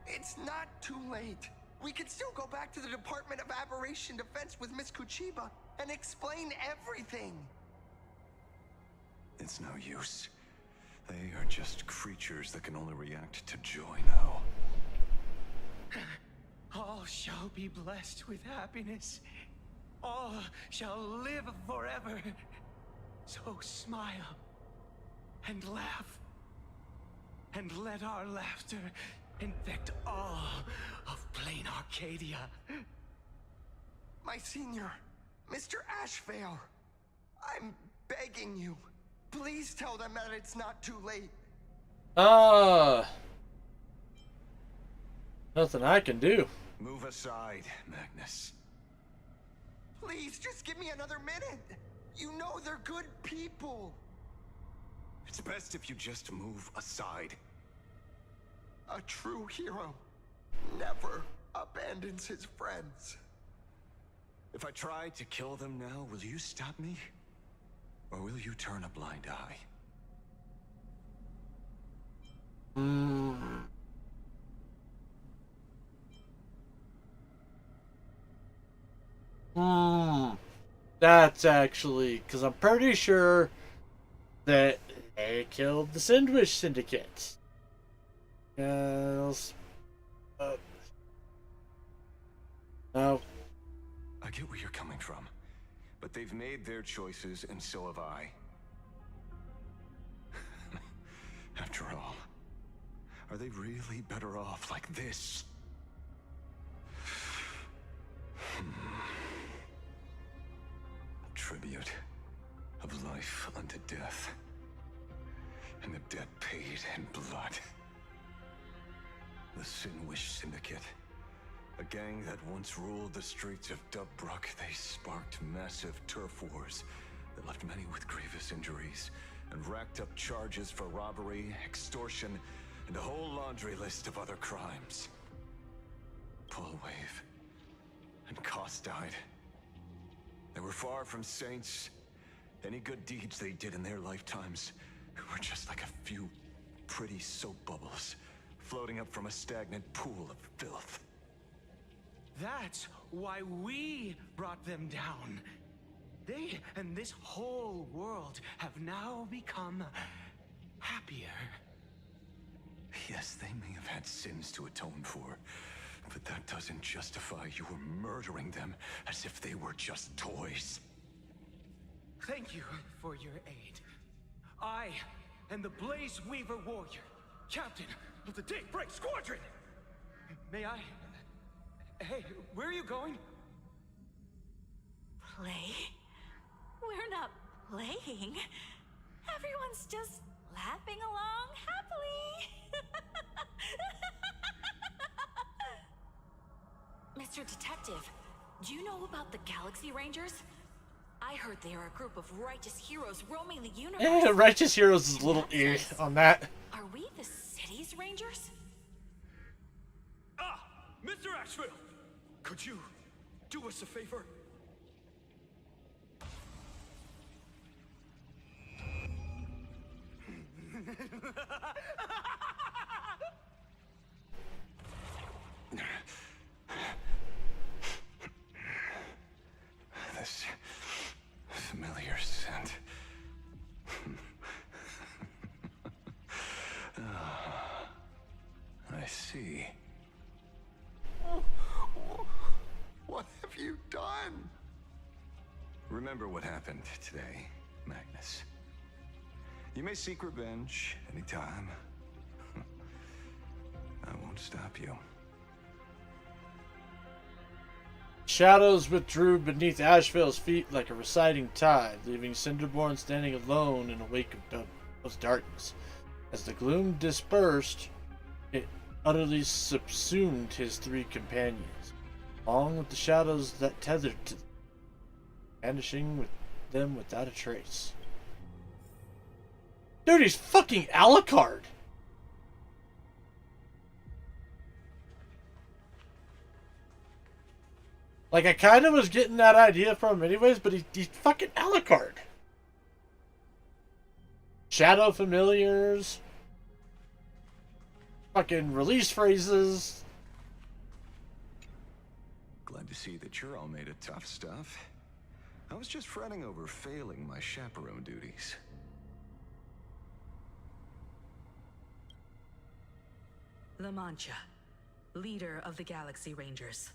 Speaker 10: It's not too late. We can still go back to the Department of Aberration Defense with Miss Kuchiba and explain everything.
Speaker 7: It's no use. They are just creatures that can only react to joy now.
Speaker 6: All shall be blessed with happiness. All shall live forever. So smile and laugh. And let our laughter infect all of plain Arcadia.
Speaker 10: My senior, Mr. Ashvale, I'm begging you. Please tell them that it's not too late.
Speaker 1: Nothing I can do.
Speaker 7: Move aside, Magnus.
Speaker 10: Please, just give me another minute. You know they're good people.
Speaker 7: It's best if you just move aside.
Speaker 10: A true hero never abandons his friends.
Speaker 7: If I try to kill them now, will you stop me? Or will you turn a blind eye?
Speaker 1: That's actually, because I'm pretty sure that they killed the Sandwich Syndicate. Yes. No.
Speaker 7: I get where you're coming from, but they've made their choices, and so have I. After all, are they really better off like this? Tribute of life unto death, and the debt paid in blood. The Sin-Wish Syndicate A gang that once ruled the streets of Dubbrook, they sparked massive turf wars that left many with grievous injuries and racked up charges for robbery, extortion, and a whole laundry list of other crimes. Pull Wave and Koss died. They were far from saints. Any good deeds they did in their lifetimes were just like a few pretty soap bubbles floating up from a stagnant pool of filth.
Speaker 6: That's why we brought them down. They and this whole world have now become happier.
Speaker 7: Yes, they may have had sins to atone for, but that doesn't justify your murdering them as if they were just toys.
Speaker 6: Thank you for your aid. I am the Blaze Weaver Warrior, captain of the Daybreak Squadron. May I? Hey, where are you going?
Speaker 11: Play? We're not playing. Everyone's just laughing along happily. Mr. Detective, do you know about the Galaxy Rangers? I heard they are a group of righteous heroes roaming the universe.
Speaker 1: Yeah, Righteous Heroes is a little ear on that.
Speaker 11: Are we the city's rangers?
Speaker 9: Ah, Mr. Asheville, could you do us a favor?
Speaker 7: This familiar scent. Ah, I see.
Speaker 10: What have you done?
Speaker 7: Remember what happened today, Magnus. You may seek revenge anytime. I won't stop you.
Speaker 1: Shadows withdrew beneath Asheville's feet like a receding tide, leaving Cinderborn standing alone in a wake of darkness. As the gloom dispersed, it utterly subsumed his three companions, along with the shadows that tethered to them, vanishing with them without a trace. Dude, he's fucking Alucard! Like, I kind of was getting that idea from him anyways, but he's fucking Alucard. Shadow familiars. Fucking release phrases.
Speaker 7: Glad to see that you're all made of tough stuff. I was just fretting over failing my chaperone duties.
Speaker 3: La Mancha, leader of the Galaxy Rangers.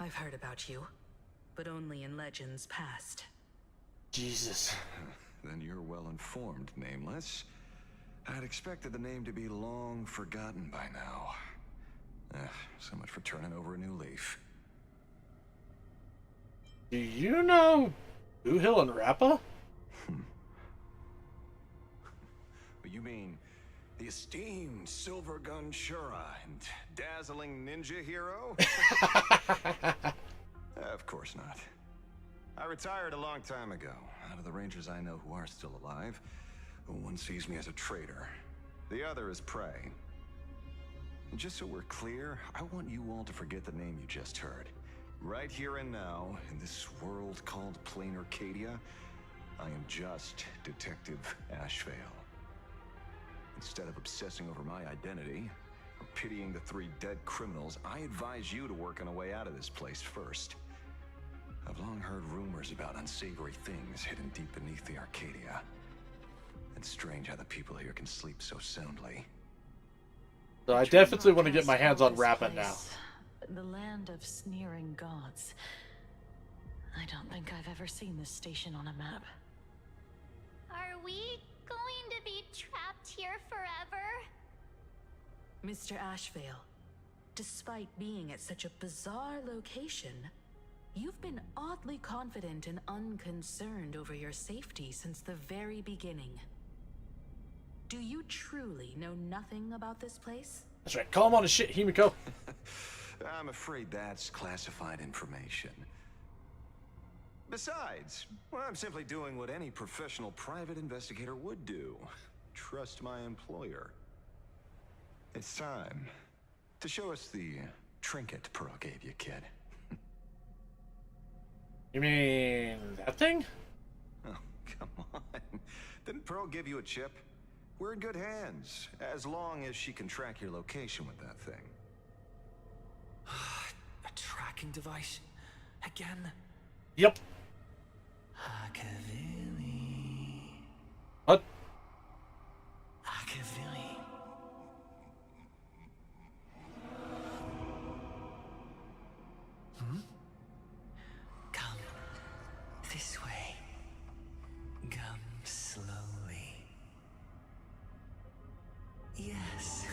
Speaker 3: I've heard about you, but only in legends past.
Speaker 1: Jesus.
Speaker 7: Then you're well informed, Nameless. I'd expected the name to be long forgotten by now. So much for turning over a new leaf.
Speaker 1: Do you know Uhill and Rappa?
Speaker 7: You mean the esteemed Silver Gun Shura and dazzling ninja hero? Of course not. I retired a long time ago. Out of the Rangers I know who are still alive, one sees me as a traitor. The other is prey. And just so we're clear, I want you all to forget the name you just heard. Right here and now, in this world called Plain Arcadia, I am just Detective Asheville. Instead of obsessing over my identity, or pitying the three dead criminals, I advise you to work on a way out of this place first. I've long heard rumors about unsavory things hidden deep beneath the Arcadia. It's strange how the people here can sleep so soundly.
Speaker 1: So I definitely want to get my hands on Rappa now.
Speaker 11: The land of sneering gods. I don't think I've ever seen this station on a map.
Speaker 2: Are we going to be trapped here forever?
Speaker 3: Mr. Asheville, despite being at such a bizarre location, you've been oddly confident and unconcerned over your safety since the very beginning. Do you truly know nothing about this place?
Speaker 1: That's right. Call him on his shit, Himiko.
Speaker 7: I'm afraid that's classified information. Besides, well, I'm simply doing what any professional private investigator would do. Trust my employer. It's time to show us the trinket Pearl gave you, kid.
Speaker 1: You mean that thing?
Speaker 7: Oh, come on. Didn't Pearl give you a chip? We're in good hands, as long as she can track your location with that thing.
Speaker 9: A tracking device? Again?
Speaker 1: Yep.
Speaker 9: Akavili.
Speaker 1: What?
Speaker 9: Akavili. Come this way. Come slowly. Yes,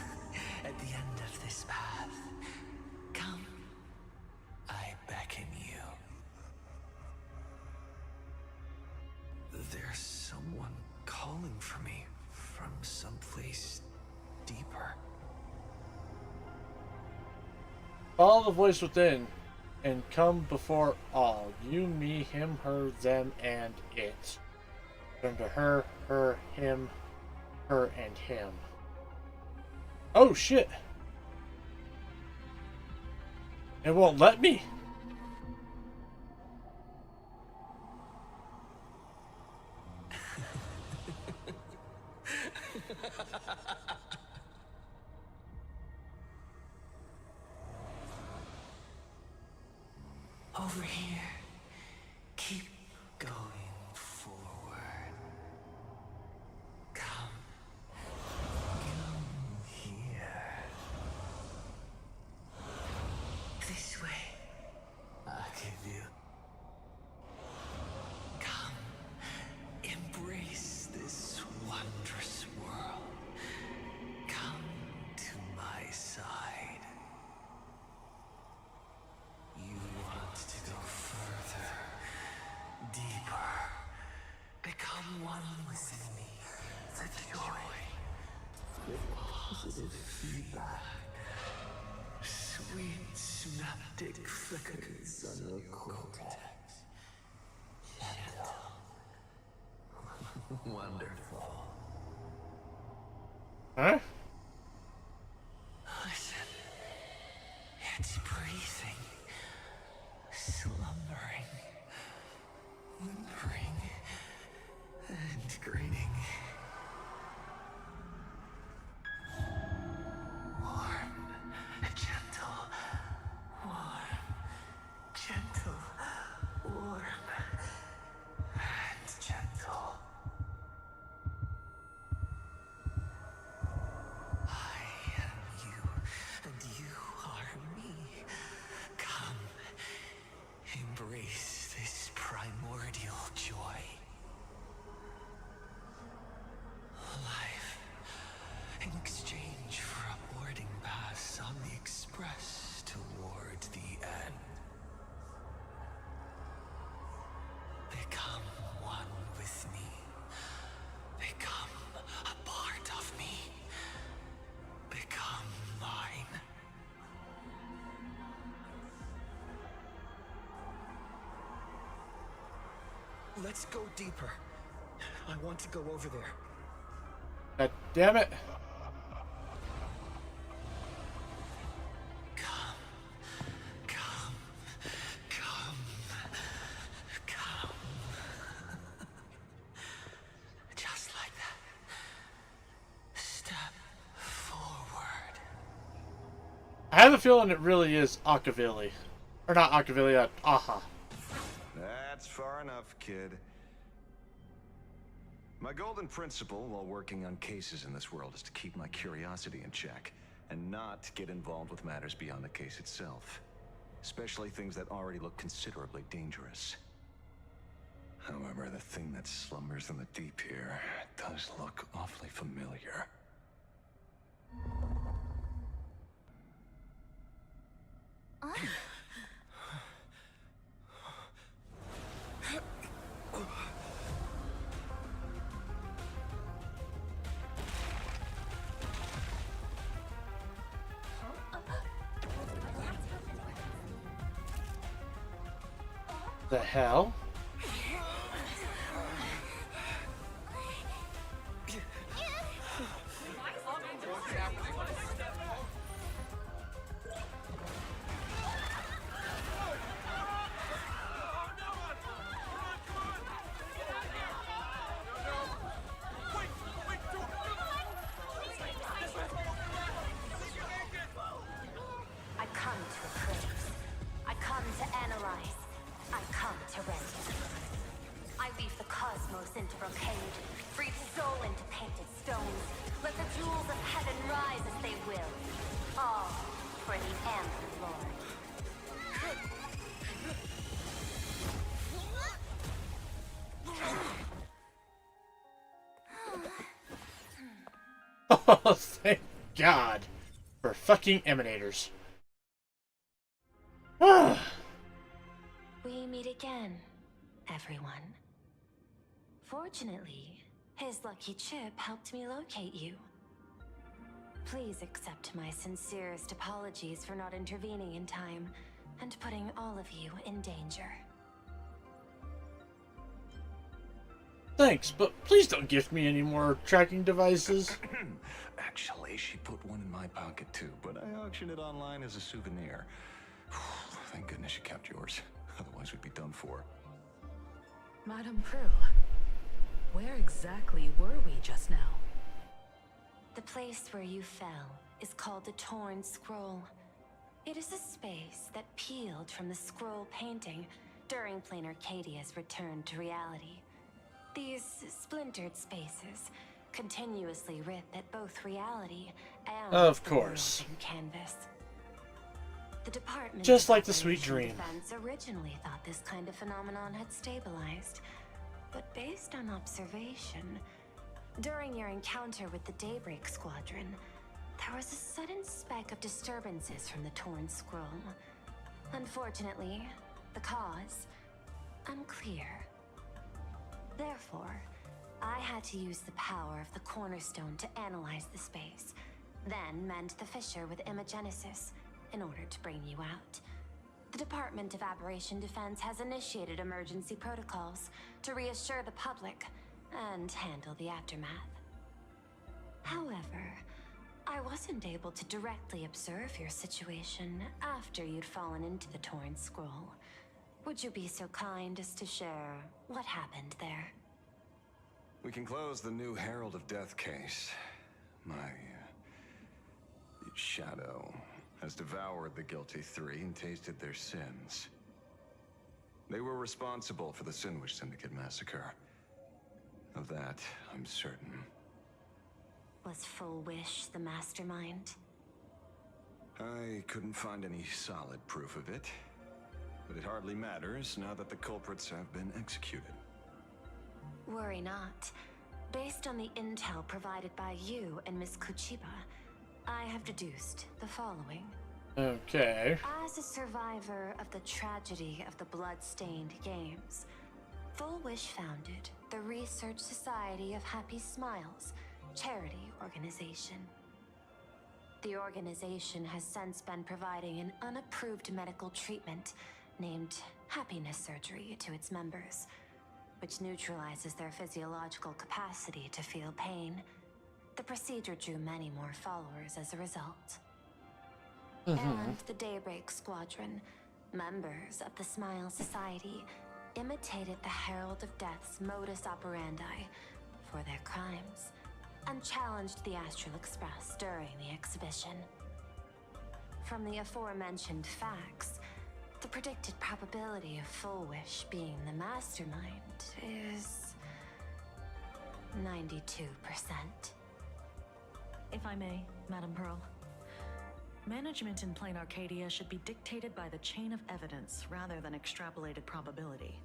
Speaker 9: at the end of this path. Come. I beckon you. There's someone calling for me from someplace deeper.
Speaker 1: Follow the voice within, and come before all. You, me, him, her, them, and it. Turn to her, him, her, and him. Oh shit! It won't let me.
Speaker 9: Over here. Keep going forward. Come. Come here. This way. I'll give you. Come. Embrace this wondrous world. Come to my side. You want to go further, deeper, become one with me. The joy, the positive feedback, sweet synaptic flickers on your cortex. Gentle, wonderful.
Speaker 1: Huh?
Speaker 9: Listen, it's breathing. Slumbering, whimpering, and grinning. Warm, gentle, warm, gentle, warm, and gentle. I am you, and you are me. Come. Embrace this primordial joy. Life in exchange for a boarding pass on the express toward the end. Become one with me. Become a part of me. Become mine. Let's go deeper. I want to go over there.
Speaker 1: God damn it.
Speaker 9: Come. Come. Come. Come. Just like that. Step forward.
Speaker 1: I have a feeling it really is Akavili. Or not Akavili, Aha.
Speaker 7: That's far enough, kid. My golden principle while working on cases in this world is to keep my curiosity in check and not get involved with matters beyond the case itself, especially things that already look considerably dangerous. However, the thing that slumbers in the deep here does look awfully familiar.
Speaker 1: The hell?
Speaker 11: I come to appraise. I come to analyze. I come to render. I weave the cosmos into brocade, breathe soul into painted stones. Let the jewels of heaven rise as they will. All for the Amber Lord.
Speaker 1: Oh, thank God for fucking emanators.
Speaker 11: We meet again, everyone. Fortunately, his lucky chip helped me locate you. Please accept my sincerest apologies for not intervening in time and putting all of you in danger.
Speaker 1: Thanks, but please don't gift me any more tracking devices.
Speaker 7: Actually, she put one in my pocket too, but I auctioned it online as a souvenir. Thank goodness you kept yours. Otherwise, we'd be done for.
Speaker 3: Madame Prue, where exactly were we just now?
Speaker 11: The place where you fell is called the Torn Scroll. It is a space that peeled from the scroll painting during Plain Arcadia's return to reality. These splintered spaces continuously rip at both reality and
Speaker 1: Of
Speaker 11: the
Speaker 1: course.
Speaker 11: world in canvas. The Department
Speaker 1: Just
Speaker 11: of
Speaker 1: like the Sweet
Speaker 11: Operation
Speaker 1: Dream.
Speaker 11: Defense originally thought this kind of phenomenon had stabilized, but based on observation, during your encounter with the Daybreak Squadron, there was a sudden speck of disturbances from the Torn Scroll. Unfortunately, the cause, unclear. Therefore, I had to use the power of the Cornerstone to analyze the space, then mend the fissure with Imagenesis in order to bring you out. The Department of Aberration Defense has initiated emergency protocols to reassure the public and handle the aftermath. However, I wasn't able to directly observe your situation after you'd fallen into the Torn Scroll. Would you be so kind as to share what happened there?
Speaker 7: We can close the new Herald of Death case. My shadow has devoured the guilty three and tasted their sins. They were responsible for the Sinwish Syndicate massacre. Of that, I'm certain.
Speaker 11: Was Full Wish the mastermind?
Speaker 7: I couldn't find any solid proof of it, but it hardly matters now that the culprits have been executed.
Speaker 11: Worry not. Based on the intel provided by you and Miss Kuchiba, I have deduced the following.
Speaker 1: Okay.
Speaker 11: As a survivor of the tragedy of the Bloodstained Games, Full Wish founded the Research Society of Happy Smiles, charity organization. The organization has since been providing an unapproved medical treatment named happiness surgery to its members, which neutralizes their physiological capacity to feel pain. The procedure drew many more followers as a result. And the Daybreak Squadron, members of the Smile Society, imitated the Herald of Death's modus operandi for their crimes, and challenged the Astral Express during the exhibition. From the aforementioned facts, the predicted probability of Full Wish being the mastermind is 92%.
Speaker 3: If I may, Madame Pearl. Management in Plain Arcadia should be dictated by the chain of evidence rather than extrapolated probability.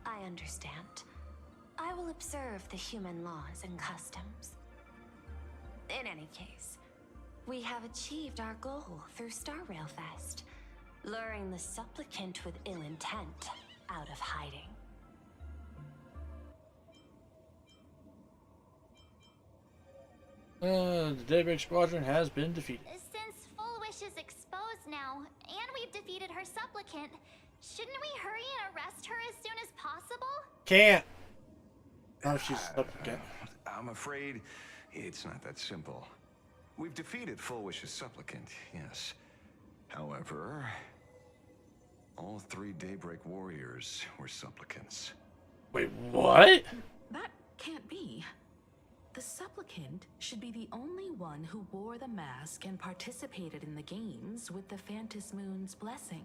Speaker 11: I understand. I will observe the human laws and customs. In any case, we have achieved our goal through Star Rail Fest, luring the supplicant with ill intent out of hiding.
Speaker 1: The Daybreak Squadron has been defeated.
Speaker 2: Since Full Wish is exposed now, and we've defeated her supplicant, Shouldn't we hurry and arrest her as soon as possible?
Speaker 1: Can't. Oh, she's up again.
Speaker 7: I'm afraid it's not that simple. We've defeated Full Wish's supplicant, yes. However, all 3 Daybreak warriors were supplicants.
Speaker 1: Wait, what?
Speaker 3: That can't be. The supplicant should be the only one who wore the mask and participated in the games with the Phantus Moon's blessing.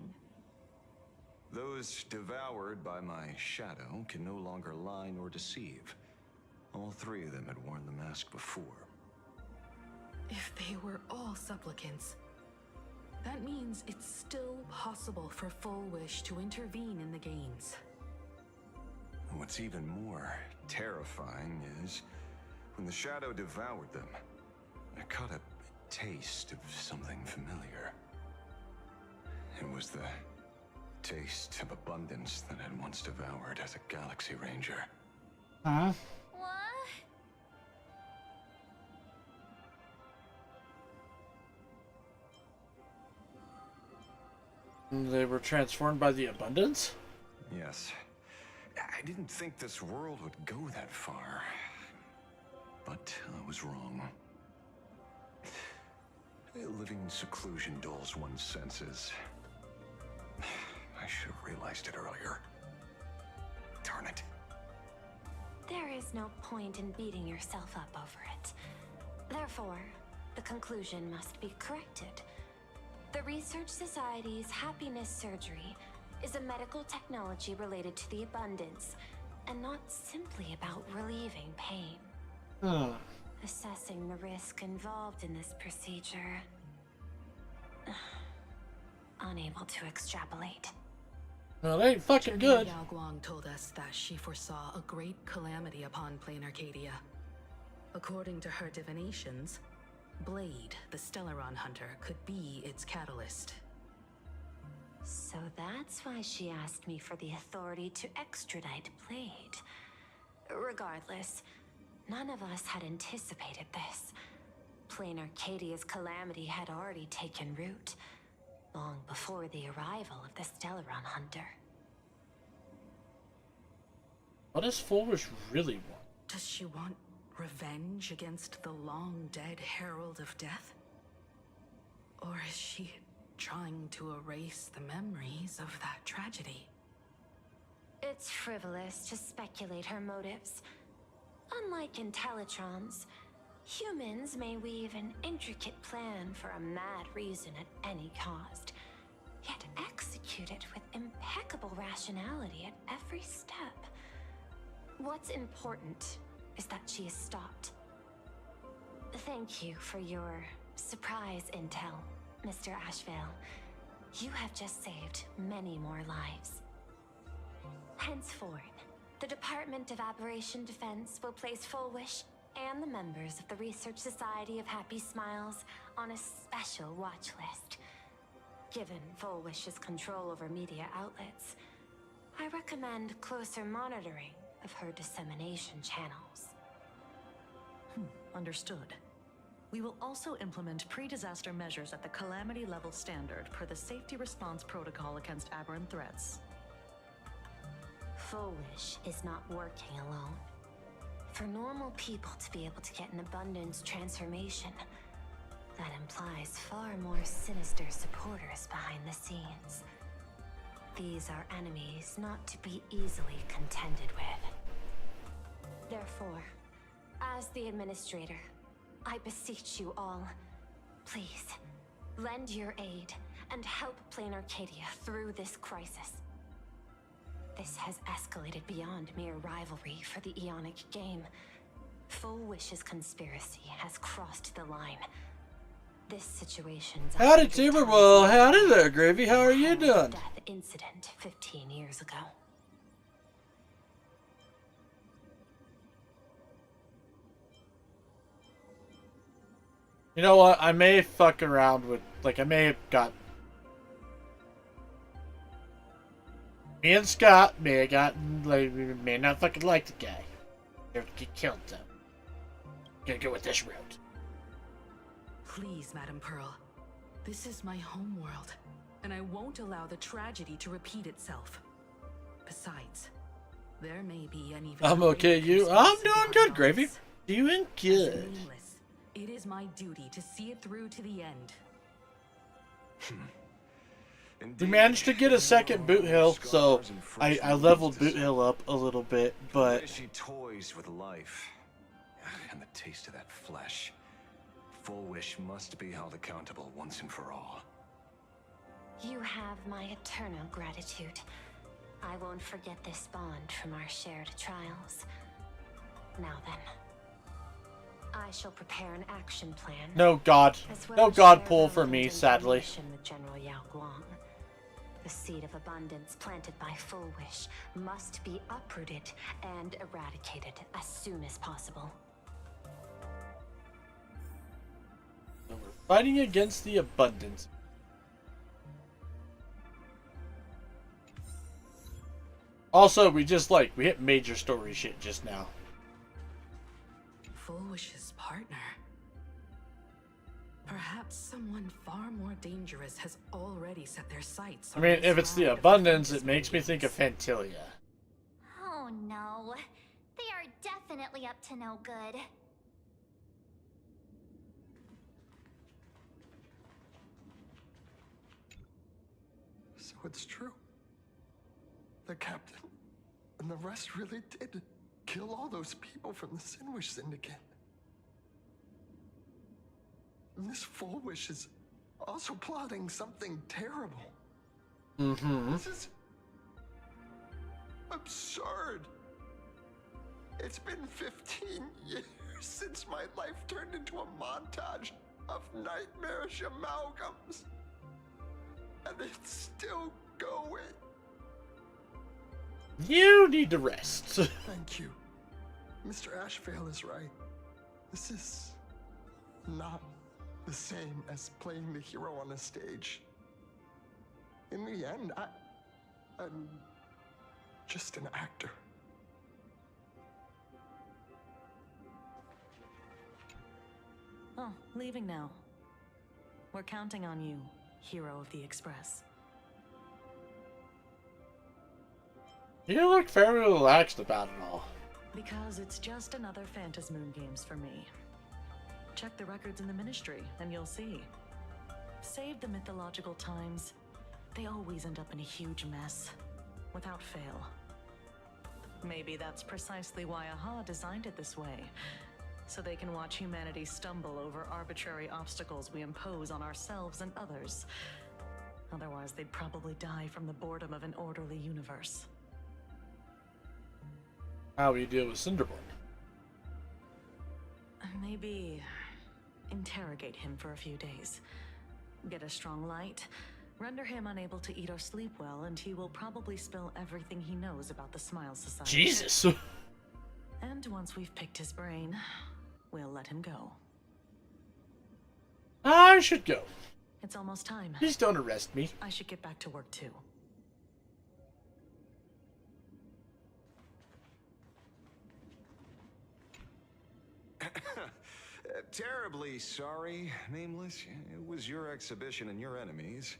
Speaker 7: Those devoured by my shadow can no longer lie nor deceive. All 3 of them had worn the mask before.
Speaker 3: If they were all supplicants, that means it's still possible for Full Wish to intervene in the games.
Speaker 7: What's even more terrifying is when the shadow devoured them, I caught a taste of something familiar. It was the taste of abundance that I'd once devoured as a Galaxy Ranger.
Speaker 1: Huh?
Speaker 2: What?
Speaker 1: They were transformed by the abundance?
Speaker 7: Yes. I didn't think this world would go that far. But I was wrong. Living in seclusion dulls one's senses. I should have realized it earlier. Darn it.
Speaker 11: There is no point in beating yourself up over it. Therefore, the conclusion must be corrected. The Research Society's happiness surgery is a medical technology related to the abundance, and not simply about relieving pain. Assessing the risk involved in this procedure. Unable to extrapolate.
Speaker 1: Well, they ain't fucking good.
Speaker 3: Yao Guang told us that she foresaw a great calamity upon Plain Arcadia. According to her divinations, Blade, the Stellaron hunter, could be its catalyst.
Speaker 11: So that's why she asked me for the authority to extradite Blade. Regardless, none of us had anticipated this. Plain Arcadia's calamity had already taken root, long before the arrival of the Stellaron hunter.
Speaker 1: What does Full Wish really want?
Speaker 3: Does she want revenge against the long-dead Herald of Death? Or is she trying to erase the memories of that tragedy?
Speaker 11: It's frivolous to speculate her motives. Unlike Intellitrons, humans may weave an intricate plan for a mad reason at any cost, yet execute it with impeccable rationality at every step. What's important is that she is stopped. Thank you for your surprise intel, Mr. Ashvale. You have just saved many more lives. Henceforth, the Department of Aberration Defense will place Full Wish and the members of the Research Society of Happy Smiles on a special watch list. Given Full Wish's control over media outlets, I recommend closer monitoring of her dissemination channels.
Speaker 12: Understood. We will also implement pre-disaster measures at the calamity level standard per the safety response protocol against aberrant threats.
Speaker 11: Full Wish is not working alone. For normal people to be able to get an abundance transformation, that implies far more sinister supporters behind the scenes. These are enemies not to be easily contended with. Therefore, as the administrator, I beseech you all, please, lend your aid and help Plain Arcadia through this crisis. This has escalated beyond mere rivalry for the Eonic game. Full Wish's conspiracy has crossed the line. This situation's
Speaker 1: Howdy, Timber. Well, howdy there, Gravy. How are you doing?
Speaker 11: death incident 15 years ago.
Speaker 1: You know what? I may fuck around with, like, I may have got... Me and Scott may have gotten, like, we may not fucking like the guy. Or get killed, though. Gonna go with this route.
Speaker 3: Please, Madam Pearl. This is my homeworld, and I won't allow the tragedy to repeat itself. Besides, there may be an even
Speaker 1: I'm okay,
Speaker 3: greater
Speaker 1: you? I'm
Speaker 3: conspiracy
Speaker 1: doing
Speaker 3: behind
Speaker 1: good,
Speaker 3: all
Speaker 1: Gravy.
Speaker 3: this.
Speaker 1: Doing
Speaker 3: As a
Speaker 1: good.
Speaker 3: nameless, it is my duty to see it through to the end.
Speaker 1: We managed to get a second boot hill, so I leveled boot hill up a little bit, but
Speaker 7: She toys with life and the taste of that flesh. Full Wish must be held accountable once and for all.
Speaker 11: You have my eternal gratitude. I won't forget this bond from our shared trials. Now then, I shall prepare an action plan.
Speaker 1: no God.
Speaker 11: as well
Speaker 1: No
Speaker 11: as
Speaker 1: God
Speaker 11: share
Speaker 1: pull for
Speaker 11: relevant
Speaker 1: me, sadly.
Speaker 11: information with General Yao Guang. The seed of abundance planted by Full Wish must be uprooted and eradicated as soon as possible.
Speaker 1: We're fighting against the abundance. Also, we hit major story shit just now.
Speaker 3: Full Wish's partner. Perhaps someone far more dangerous has already set their sights
Speaker 1: I
Speaker 3: on
Speaker 1: mean,
Speaker 3: this
Speaker 1: if it's the
Speaker 3: round of
Speaker 1: abundance,
Speaker 3: Ventus
Speaker 1: it makes me think of
Speaker 3: Moongates.
Speaker 1: Fantilia.
Speaker 2: Oh no. They are definitely up to no good.
Speaker 10: So it's true. The captain and the rest really did kill all those people from the Sinwish Syndicate. And this Full Wish is also plotting something terrible.
Speaker 1: Mm-hmm.
Speaker 10: This is absurd. It's been 15 years since my life turned into a montage of nightmarish amalgams. And it's still going.
Speaker 1: You need to rest.
Speaker 10: Thank you. Mr. Ashvale is right. This is not the same as playing the hero on a stage. In the end, I'm just an actor.
Speaker 12: Oh, leaving now. We're counting on you, hero of the Express.
Speaker 1: You look very relaxed about it all.
Speaker 12: Because it's just another Phantasmoon Games for me. Check the records in the Ministry, and you'll see. Save the mythological times. They always end up in a huge mess, without fail. Maybe that's precisely why AHA designed it this way, so they can watch humanity stumble over arbitrary obstacles we impose on ourselves and others. Otherwise, they'd probably die from the boredom of an orderly universe.
Speaker 1: How do you deal with Cinderborn?
Speaker 12: Maybe interrogate him for a few days. Get a strong light, render him unable to eat or sleep well, and he will probably spill everything he knows about the Smile Society.
Speaker 1: Jesus.
Speaker 12: And once we've picked his brain, we'll let him go.
Speaker 1: I should go.
Speaker 12: It's almost time.
Speaker 1: Please don't arrest me.
Speaker 12: I should get back to work too.
Speaker 7: Terribly sorry, Nameless. It was your exhibition and your enemies.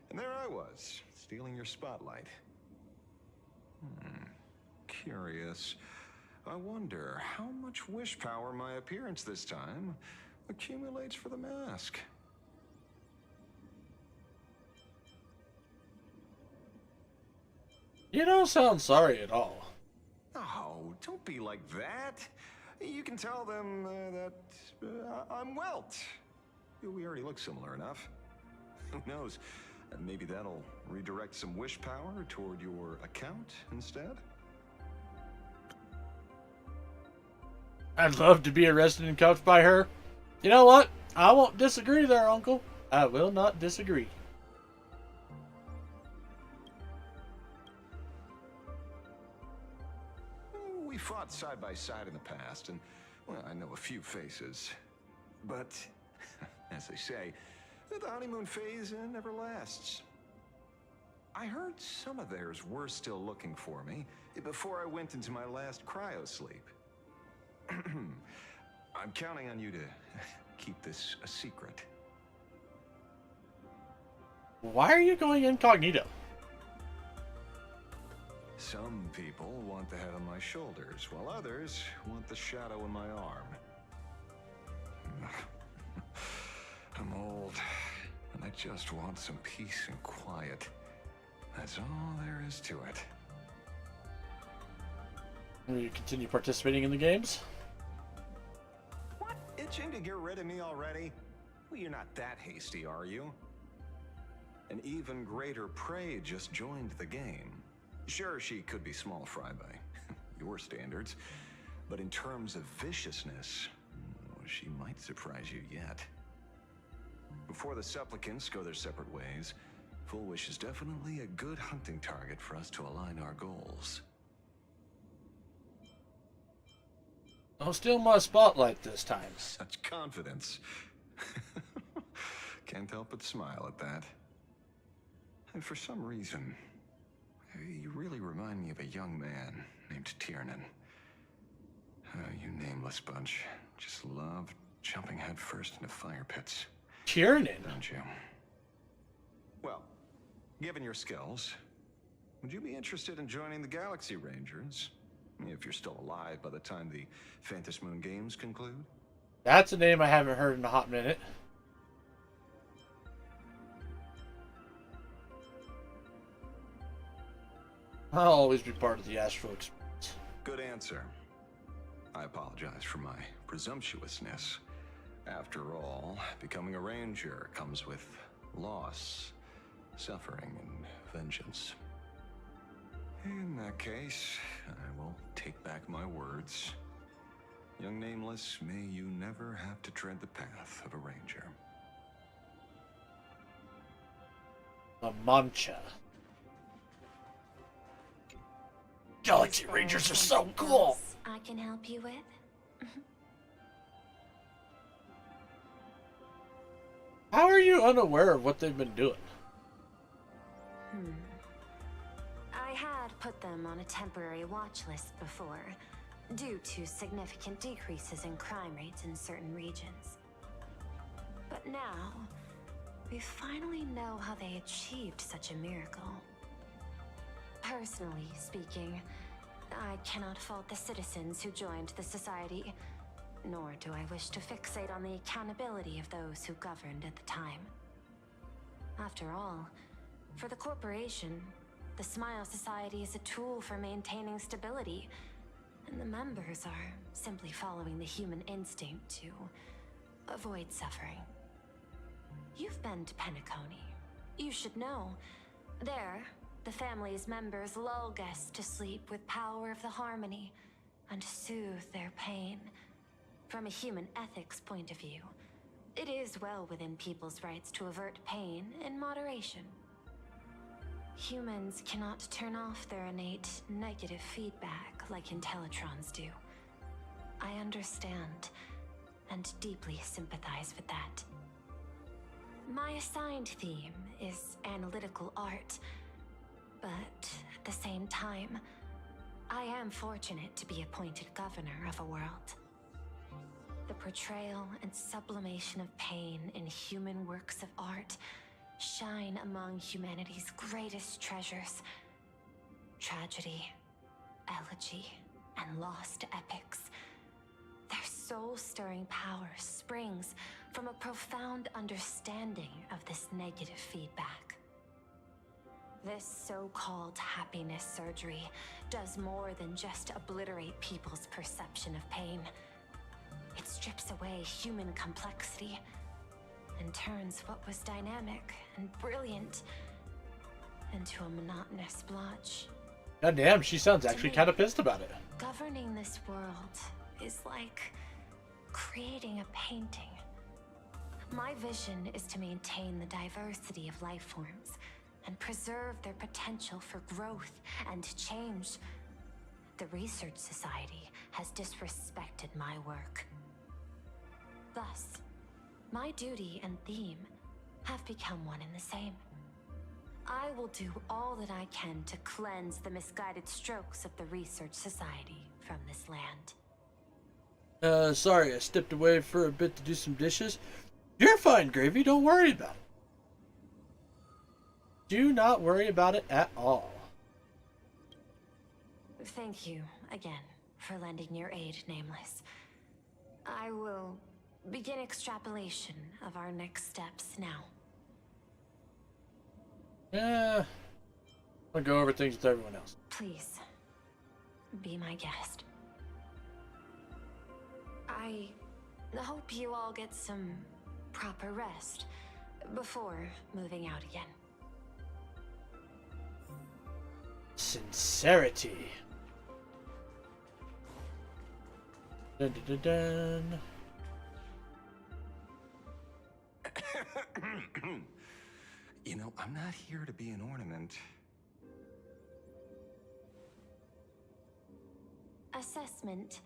Speaker 7: And there I was, stealing your spotlight. Curious. I wonder how much wish power my appearance this time accumulates for the mask.
Speaker 1: You don't sound sorry at all.
Speaker 7: Oh, don't be like that. You can tell them that I'm Welt. We already look similar enough. Who knows? Maybe that'll redirect some wish power toward your account instead?
Speaker 1: I'd love to be arrested and cuffed by her. You know what? I won't disagree there, Uncle. I will not disagree.
Speaker 7: We fought side by side in the past, and well, I know a few faces. But, as they say, the honeymoon phase never lasts. I heard some of theirs were still looking for me before I went into my last cryosleep. I'm counting on you to keep this a secret.
Speaker 1: Why are you going incognito?
Speaker 7: Some people want the head on my shoulders, while others want the shadow in my arm. I'm old, and I just want some peace and quiet. That's all there is to it.
Speaker 1: Will you continue participating in the games?
Speaker 7: What? Itching to get rid of me already? Well, you're not that hasty, are you? An even greater prey just joined the game. Sure, she could be small fry by your standards, but in terms of viciousness, she might surprise you yet. Before the supplicants go their separate ways, Full Wish is definitely a good hunting target for us to align our goals.
Speaker 1: Don't steal my spotlight this time.
Speaker 7: Such confidence. Can't help but smile at that. And for some reason, you really remind me of a young man named Tiernan. You nameless bunch just love jumping headfirst into fire pits.
Speaker 1: Tiernan?
Speaker 7: Don't you? Well, given your skills, would you be interested in joining the Galaxy Rangers? If you're still alive by the time the Phantom Moon Games conclude?
Speaker 1: That's a name I haven't heard in a hot minute. I'll always be part of the Astral experience.
Speaker 7: Good answer. I apologize for my presumptuousness. After all, becoming a ranger comes with loss, suffering, and vengeance. In that case, I will take back my words. Young Nameless, may you never have to tread the path of a ranger.
Speaker 1: A Mancha. Galaxy Rangers are so cool!
Speaker 11: I can help you with?
Speaker 1: How are you unaware of what they've been doing?
Speaker 11: I had put them on a temporary watch list before, due to significant decreases in crime rates in certain regions. But now, we finally know how they achieved such a miracle. Personally speaking, I cannot fault the citizens who joined the society, nor do I wish to fixate on the accountability of those who governed at the time. After all, for the corporation, the Smile Society is a tool for maintaining stability, and the members are simply following the human instinct to avoid suffering. You've been to Penacony. You should know. There, the family's members lull guests to sleep with power of the harmony and soothe their pain. From a human ethics point of view, it is well within people's rights to avert pain in moderation. Humans cannot turn off their innate negative feedback like Intellitrons do. I understand and deeply sympathize with that. My assigned theme is analytical art, but at the same time, I am fortunate to be appointed governor of a world. The portrayal and sublimation of pain in human works of art shine among humanity's greatest treasures. Tragedy, elegy, and lost epics. Their soul-stirring power springs from a profound understanding of this negative feedback. This so-called happiness surgery does more than just obliterate people's perception of pain. It strips away human complexity and turns what was dynamic and brilliant into a monotonous blotch.
Speaker 1: God damn, she sounds actually kind of pissed about it.
Speaker 11: Governing this world is like creating a painting. My vision is to maintain the diversity of life forms and preserve their potential for growth and change. The Research Society has disrespected my work. Thus, my duty and theme have become one and the same. I will do all that I can to cleanse the misguided strokes of the Research Society from this land.
Speaker 1: Sorry, I stepped away for a bit to do some dishes. You're fine, Gravy, don't worry about it. Do not worry about it at all.
Speaker 11: Thank you again for lending your aid, Nameless. I will begin extrapolation of our next steps now.
Speaker 1: Yeah. I'll go over things with everyone else.
Speaker 11: Please, be my guest. I hope you all get some proper rest before moving out again.
Speaker 1: Sincerity. Dun, dun, dun, dun.
Speaker 7: You know, I'm not here to be an ornament.
Speaker 11: Assessment.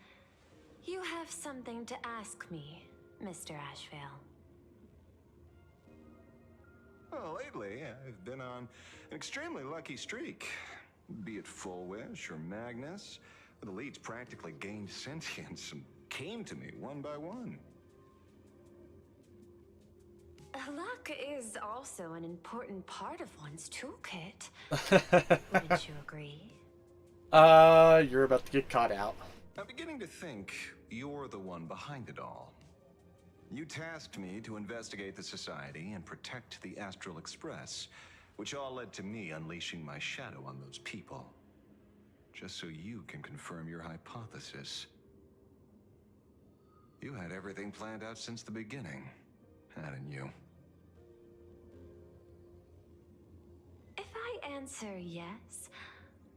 Speaker 11: You have something to ask me, Mr. Ashvale.
Speaker 7: Well, lately, I've been on an extremely lucky streak. Be it Full Wish or Magnus, the leads practically gained sentience and came to me one by one.
Speaker 11: Luck is also an important part of one's toolkit. Wouldn't you agree?
Speaker 1: You're about to get caught out.
Speaker 7: I'm beginning to think you're the one behind it all. You tasked me to investigate the society and protect the Astral Express, which all led to me unleashing my shadow on those people. Just so you can confirm your hypothesis. You had everything planned out since the beginning, hadn't you?
Speaker 11: If I answer yes,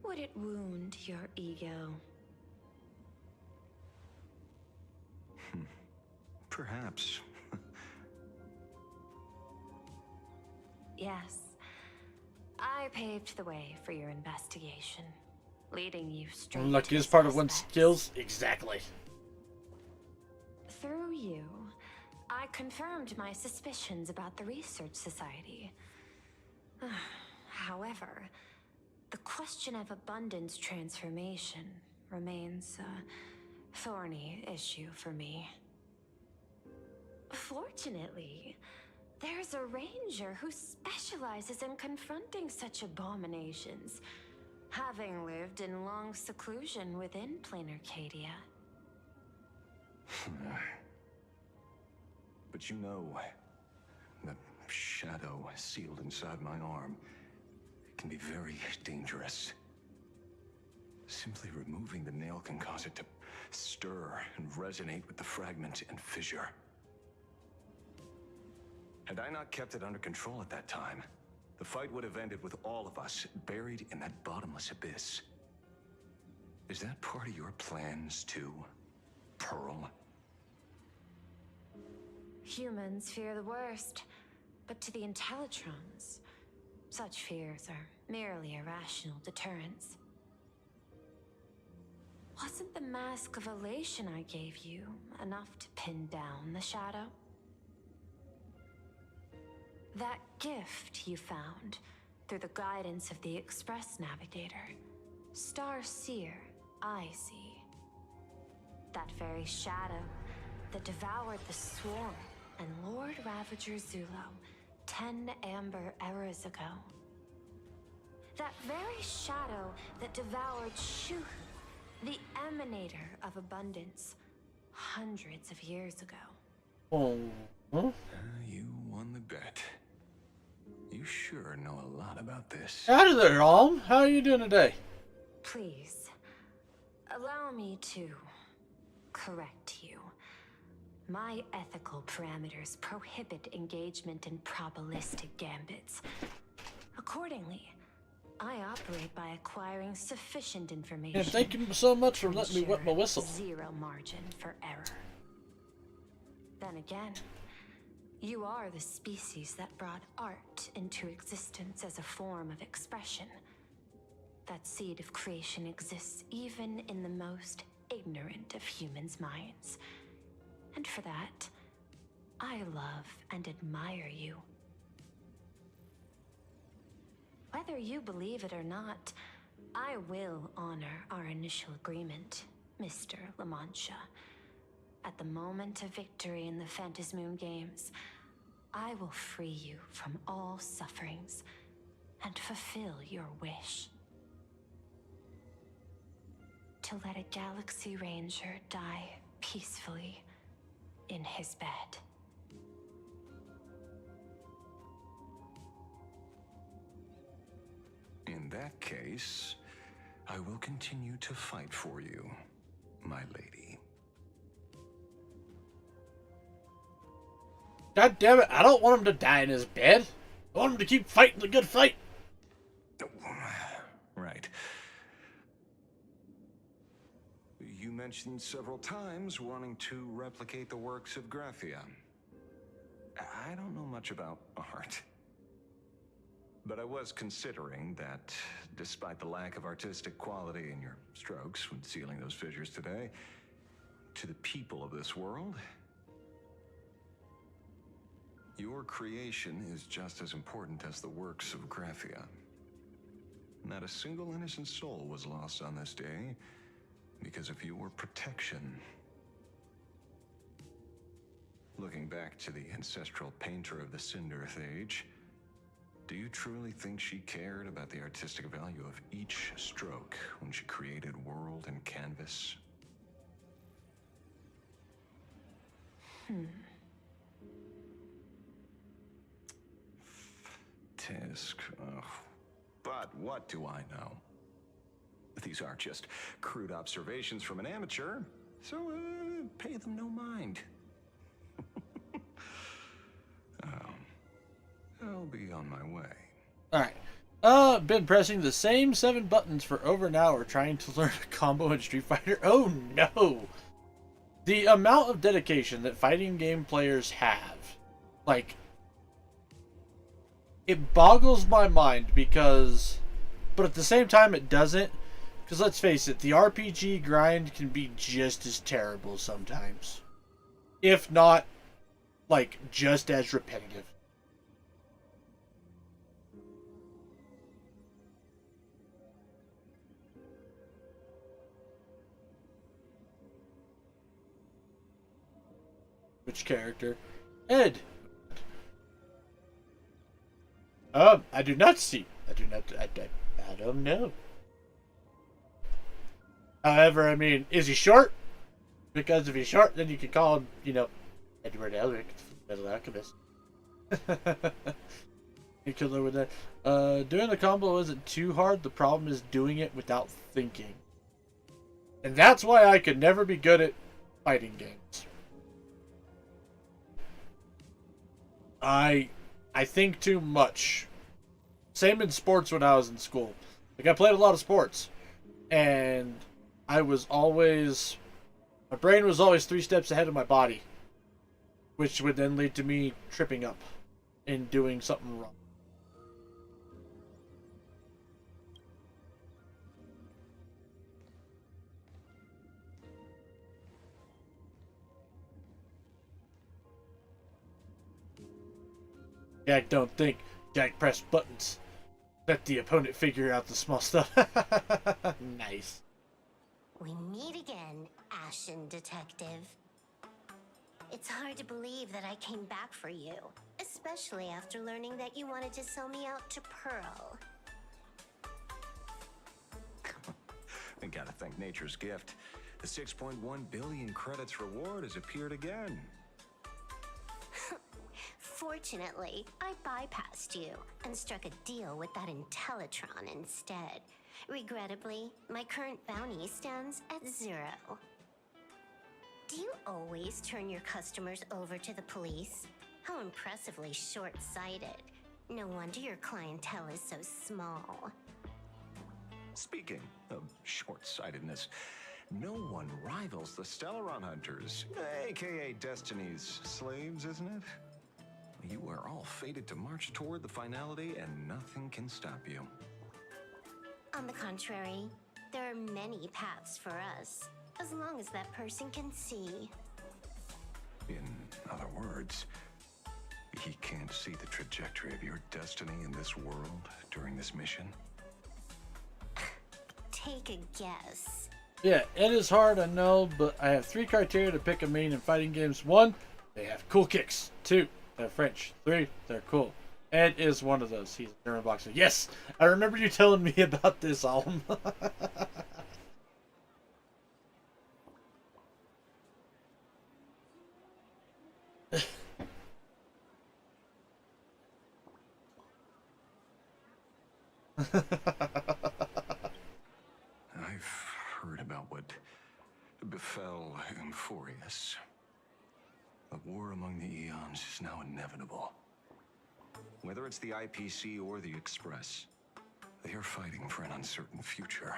Speaker 11: would it wound your ego?
Speaker 7: Perhaps.
Speaker 11: Yes. I paved the way for your investigation, leading you straight
Speaker 1: Lucky
Speaker 11: to
Speaker 1: is part of one's
Speaker 11: suspects.
Speaker 1: skills. Exactly.
Speaker 11: Through you, I confirmed my suspicions about the Research Society. However, the question of abundance transformation remains a thorny issue for me. Fortunately, there's a ranger who specializes in confronting such abominations, having lived in long seclusion within planar Cadia.
Speaker 7: But you know, the shadow sealed inside my arm can be very dangerous. Simply removing the nail can cause it to stir and resonate with the fragment and fissure. Had I not kept it under control at that time, the fight would have ended with all of us buried in that bottomless abyss. Is that part of your plans too, Pearl?
Speaker 11: Humans fear the worst, but to the Intellitrons, such fears are merely irrational deterrents. Wasn't the mask of elation I gave you enough to pin down the shadow? That gift you found through the guidance of the Express Navigator, Star Seer, I see. That very shadow that devoured the Swarm and Lord Ravager Zulo 10 amber eras ago. That very shadow that devoured Shuhu, the Emanator of Abundance, hundreds of years ago.
Speaker 1: Oh. Huh?
Speaker 7: You won the bet. You sure know a lot about this.
Speaker 1: Howdy there, Alm. How are you doing today?
Speaker 11: Please, allow me to correct you. My ethical parameters prohibit engagement in probabilistic gambits. Accordingly, I operate by acquiring sufficient information.
Speaker 1: Yeah, thank you so much for
Speaker 11: to
Speaker 1: letting me wet my
Speaker 11: ensure
Speaker 1: whistle.
Speaker 11: Zero margin for error. Then again, you are the species that brought art into existence as a form of expression. That seed of creation exists even in the most ignorant of humans' minds. And for that, I love and admire you. Whether you believe it or not, I will honor our initial agreement, Mr. La Mancha. At the moment of victory in the Phantasmoon Games, I will free you from all sufferings and fulfill your wish. To let a Galaxy Ranger die peacefully in his bed.
Speaker 7: In that case, I will continue to fight for you, my lady.
Speaker 1: God damn it, I don't want him to die in his bed. I want him to keep fighting the good fight.
Speaker 7: Right. You mentioned several times wanting to replicate the works of Graphia. I don't know much about art. But I was considering that, despite the lack of artistic quality in your strokes when sealing those fissures today, to the people of this world, your creation is just as important as the works of Graphia. Not a single innocent soul was lost on this day because of your protection. Looking back to the ancestral painter of the Cinderth Age, do you truly think she cared about the artistic value of each stroke when she created world and canvas? Tisk. But what do I know? These are just crude observations from an amateur, so pay them no mind. I'll be on my way.
Speaker 1: Alright. Been pressing the same 7 buttons for over an hour trying to learn a combo in Street Fighter. Oh no! The amount of dedication that fighting game players have, like, it boggles my mind because, but at the same time it doesn't, because let's face it, the RPG grind can be just as terrible sometimes. If not, like, just as repetitive. Which character? Ed. I do not see. I don't know. However, I mean, is he short? Because if he's short, then you could call him, you know, Edward Elric, Metal Alchemist. You could live with that. Doing the combo isn't too hard. The problem is doing it without thinking. And that's why I could never be good at fighting games. I think too much. Same in sports when I was in school. Like, I played a lot of sports. And I was always... my brain was always 3 steps ahead of my body. Which would then lead to me tripping up and doing something wrong. Jack don't think. Jack press buttons. Let the opponent figure out the small stuff. Nice.
Speaker 5: We meet again, Ashen Detective. It's hard to believe that I came back for you, especially after learning that you wanted to sell me out to Pearl.
Speaker 7: I gotta thank nature's gift. The 6.1 billion credits reward has appeared again.
Speaker 5: Fortunately, I bypassed you and struck a deal with that Intellitron instead. Regrettably, my current bounty stands at 0. Do you always turn your customers over to the police? How impressively short-sighted. No wonder your clientele is so small.
Speaker 7: Speaking of short-sightedness, no one rivals the Stellaron Hunters, aka Destiny's slaves, isn't it? You are all fated to march toward the finality, and nothing can stop you.
Speaker 5: On the contrary, there are many paths for us, as long as that person can see.
Speaker 7: In other words, he can't see the trajectory of your destiny in this world during this mission?
Speaker 5: Take a guess.
Speaker 1: Yeah, it is hard, I know, but I have 3 criteria to pick a main in fighting games. 1, they have cool kicks. 2, they're French. 3, they're cool. Ed is one of those. He's a German boxer. Yes, I remember you telling me about this, Alm.
Speaker 7: I've heard about what befell Euphorius. The war among the Eons is now inevitable. Whether it's the IPC or the Express, they are fighting for an uncertain future.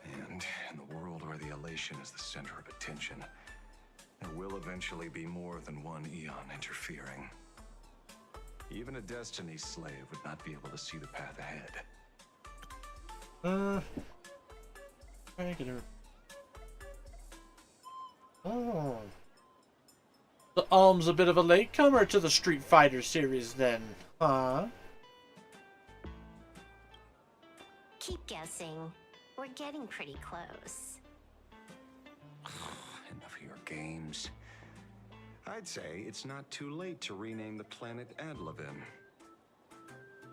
Speaker 7: And in the world where the elation is the center of attention, there will eventually be more than one Eon interfering. Even a Destiny slave would not be able to see the path ahead.
Speaker 1: Regular. Oh. The Alm's a bit of a latecomer to the Street Fighter series then, huh?
Speaker 5: Keep guessing. We're getting pretty close.
Speaker 7: Enough of your games. I'd say it's not too late to rename the planet Adlevin.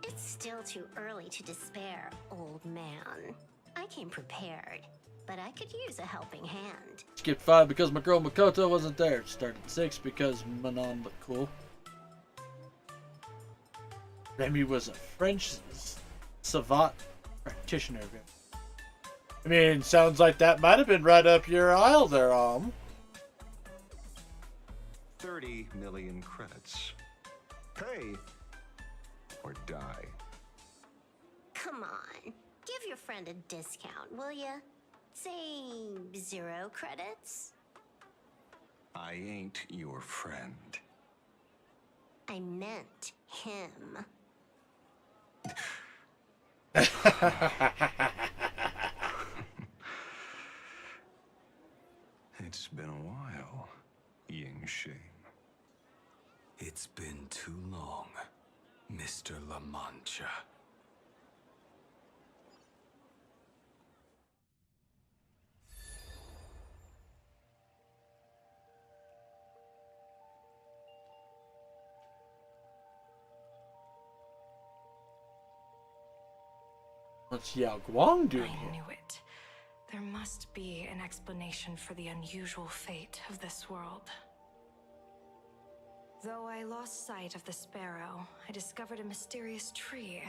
Speaker 5: It's still too early to despair, old man. I came prepared, but I could use a helping hand.
Speaker 1: Skipped 5 because my girl Makoto wasn't there. Started 6 because Manon looked cool. Remy was a French savant practitioner. I mean, sounds like that might have been right up your aisle there,
Speaker 7: 30 million credits. Pay or die.
Speaker 5: Come on, give your friend a discount, will ya? Say 0 credits?
Speaker 7: I ain't your friend.
Speaker 5: I meant him.
Speaker 7: It's been a while, Ying Shing.
Speaker 9: It's been too long, Mr. La Mancha.
Speaker 1: What's Yao Guang doing
Speaker 3: I
Speaker 1: here?
Speaker 3: knew it. There must be an explanation for the unusual fate of this world. Though I lost sight of the sparrow, I discovered a mysterious tree.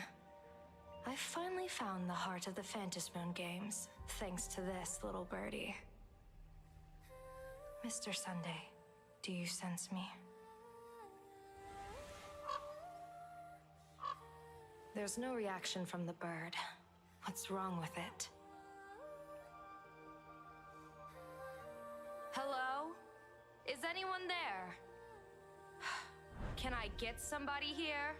Speaker 3: I finally found the heart of the Phantasmoon games, thanks to this little birdie. Mr. Sunday, do you sense me? There's no reaction from the bird. What's wrong with it? Hello? Is anyone there? Can I get somebody here?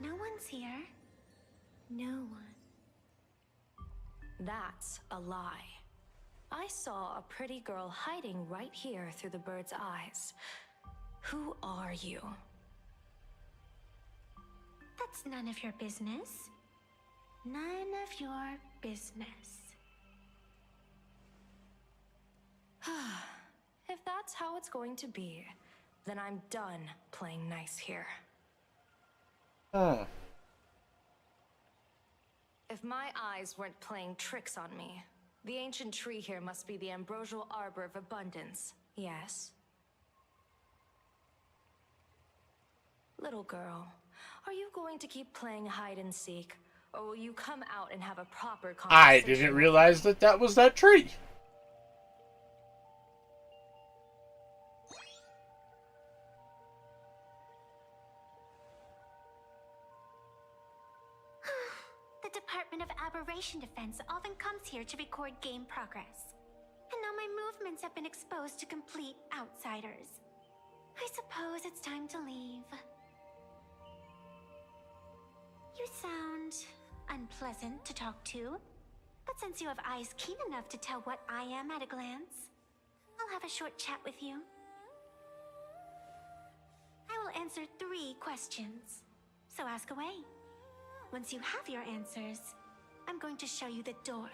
Speaker 2: No one's here. No one.
Speaker 3: That's a lie. I saw a pretty girl hiding right here through the bird's eyes. Who are you?
Speaker 2: That's none of your business. None of your business.
Speaker 3: If that's how it's going to be, then I'm done playing nice here.
Speaker 1: Huh.
Speaker 3: If my eyes weren't playing tricks on me, the ancient tree here must be the ambrosial arbor of abundance, yes? Little girl, are you going to keep playing hide and seek, or will you come out and have a proper conversation?
Speaker 1: I didn't realize that that was that tree.
Speaker 2: The Department of Aberration Defense often comes here to record game progress. And now my movements have been exposed to complete outsiders. I suppose it's time to leave. You sound unpleasant to talk to, but since you have eyes keen enough to tell what I am at a glance, I'll have a short chat with you. I will answer 3 questions, so ask away. Once you have your answers, I'm going to show you the door.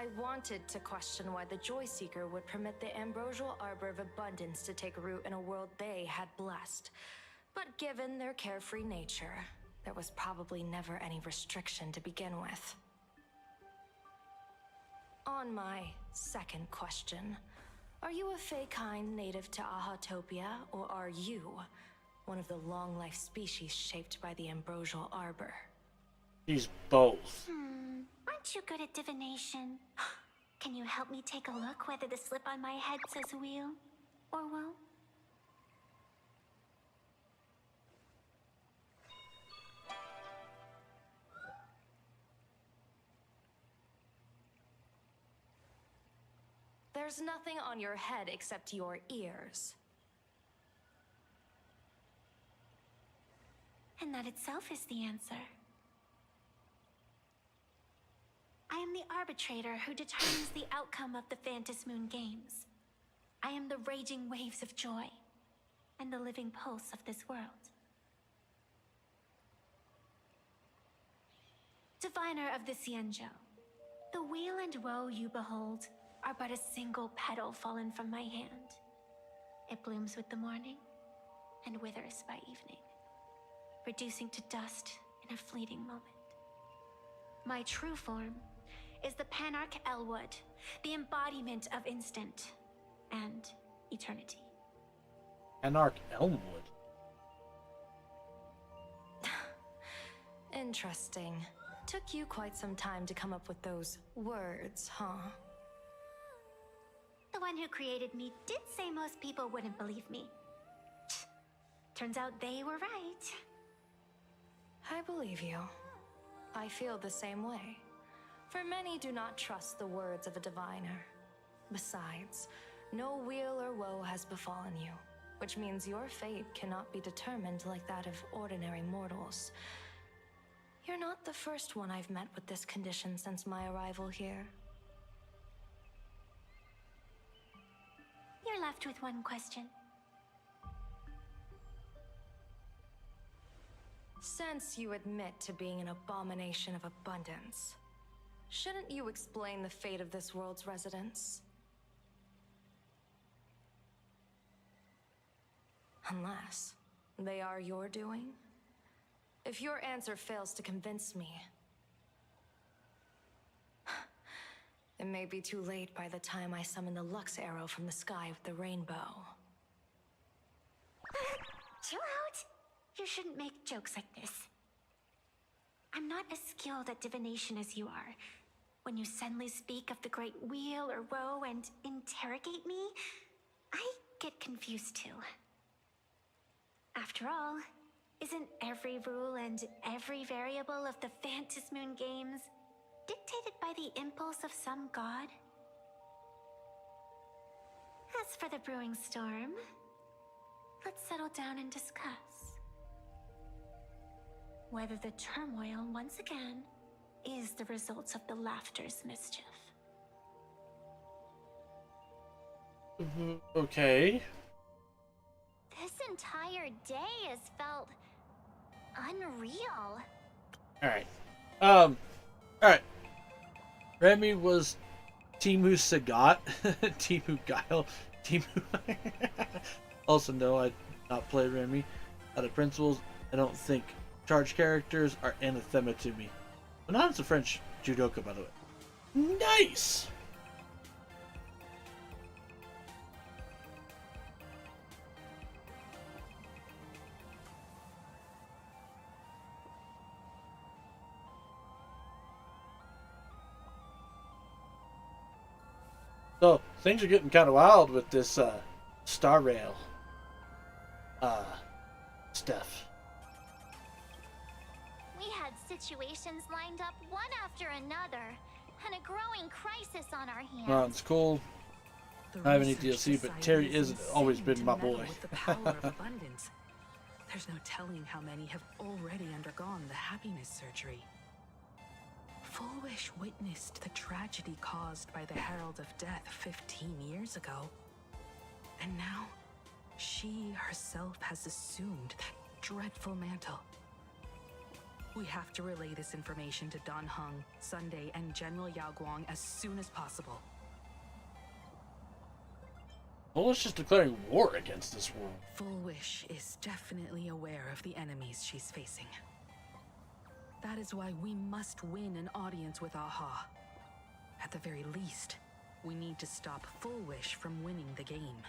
Speaker 11: I wanted to question why the Joy Seeker would permit the ambrosial arbor of abundance to take root in a world they had blessed. But given their carefree nature, there was probably never any restriction to begin with. On my second question, are you a Fey-kind native to Ahatopia, or are you one of the long-life species shaped by the ambrosial arbor?
Speaker 1: He's both.
Speaker 5: Aren't you good at divination? Can you help me take a look whether the slip on my head says wheel or woe?
Speaker 11: There's nothing on your head except your ears.
Speaker 5: And that itself is the answer. I am the arbitrator who determines the outcome of the Phantasmoon Games. I am the raging waves of joy, and the living pulse of this world. Diviner of the Xianzhou, the weal and woe you behold are but a single petal fallen from my hand. It blooms with the morning, and withers by evening, reducing to dust in a fleeting moment. My true form is the Panarch Elwood, the embodiment of instant and eternity.
Speaker 1: Anarch Elmwood.
Speaker 11: Interesting. Took you quite some time to come up with those words, huh?
Speaker 5: The one who created me did say most people wouldn't believe me. Turns out they were right.
Speaker 11: I believe you. I feel the same way. For many do not trust the words of a diviner. Besides, no weal or woe has befallen you, which means your fate cannot be determined like that of ordinary mortals. You're not the first one I've met with this condition since my arrival here.
Speaker 5: You're left with one question.
Speaker 11: Since you admit to being an abomination of abundance, shouldn't you explain the fate of this world's residents? Unless they are your doing? If your answer fails to convince me, it may be too late by the time I summon the Lux Arrow from the sky with the rainbow.
Speaker 5: Chill out! You shouldn't make jokes like this. I'm not as skilled at divination as you are. When you suddenly speak of the great wheel or woe and interrogate me, I get confused too. After all, isn't every rule and every variable of the Phantasmoon Games dictated by the impulse of some god? As for the brewing storm, let's settle down and discuss whether the turmoil once again is the result of the laughter's mischief.
Speaker 1: Okay.
Speaker 2: This entire day has felt unreal.
Speaker 1: Alright. Alright. Remy was Timu Sagat. Timu Guile. Timu. Also, no, I did not play Remy. Out of principles, I don't think charge characters are anathema to me. Banana's a French judoka, by the way. Nice! So, things are getting kind of wild with this, Star Rail, stuff.
Speaker 2: We had situations lined up one after another, and a growing crisis on our hands.
Speaker 1: Well, it's cool.
Speaker 3: The
Speaker 1: I have any
Speaker 3: Research
Speaker 1: DLC, but
Speaker 3: Society
Speaker 1: Terry
Speaker 3: is
Speaker 1: isn't always
Speaker 3: insane
Speaker 1: been
Speaker 3: to
Speaker 1: my
Speaker 3: meddle
Speaker 1: boy.
Speaker 3: with the power of abundance. There's no telling how many have already undergone the happiness surgery. Fullwish witnessed the tragedy caused by the Herald of Death 15 years ago. And now, she herself has assumed that dreadful mantle. We have to relay this information to Dan Heng, Sunday, and General Yao Guang as soon as possible.
Speaker 1: Well, it's just declaring war against this world.
Speaker 3: Full Wish is definitely aware of the enemies she's facing. That is why we must win an audience with Aha. At the very least, we need to stop Full Wish from winning the game.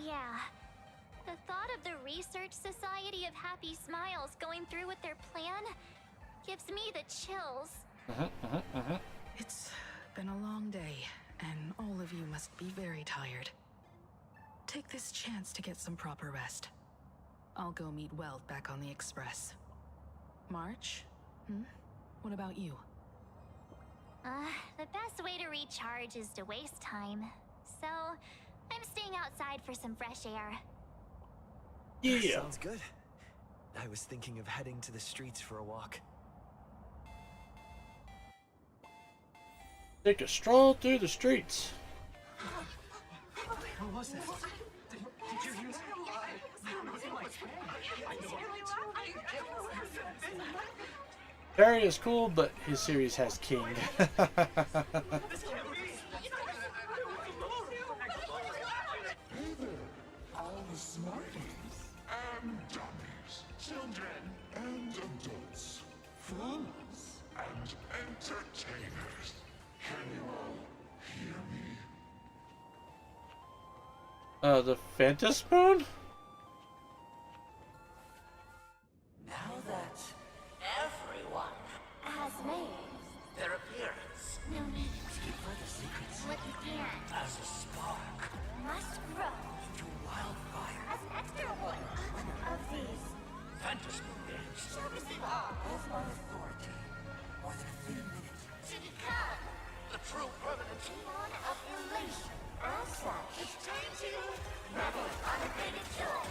Speaker 2: Yeah. The thought of the Research Society of Happy Smiles going through with their plan gives me the chills.
Speaker 3: It's been a long day, and all of you must be very tired. Take this chance to get some proper rest. I'll go meet Weld back on the Express. March? What about you?
Speaker 2: The best way to recharge is to waste time. So, I'm staying outside for some fresh air.
Speaker 1: Yeah.
Speaker 9: Sounds good. I was thinking of heading to the streets for a walk.
Speaker 1: Take a stroll through the streets.
Speaker 6: What was that? Did you hear that?
Speaker 1: Barry is cool, but his series has King.
Speaker 13: All the smarties and dummies, children and adults, fools and entertainers. Can you all hear me?
Speaker 1: The Phantasmoon?
Speaker 14: Now that everyone
Speaker 2: Has made
Speaker 14: their appearance,
Speaker 2: no need
Speaker 14: to keep further secrets
Speaker 2: what you can.
Speaker 14: as a spark
Speaker 2: Must grow
Speaker 14: to wildfire.
Speaker 2: as an extra one of these.
Speaker 14: Phantasmal games
Speaker 2: Shall receive all
Speaker 14: as my authority more than 3 minutes.
Speaker 2: to become
Speaker 14: The true permanent
Speaker 2: demon of elation. As such, it's time to revel in unabated joy.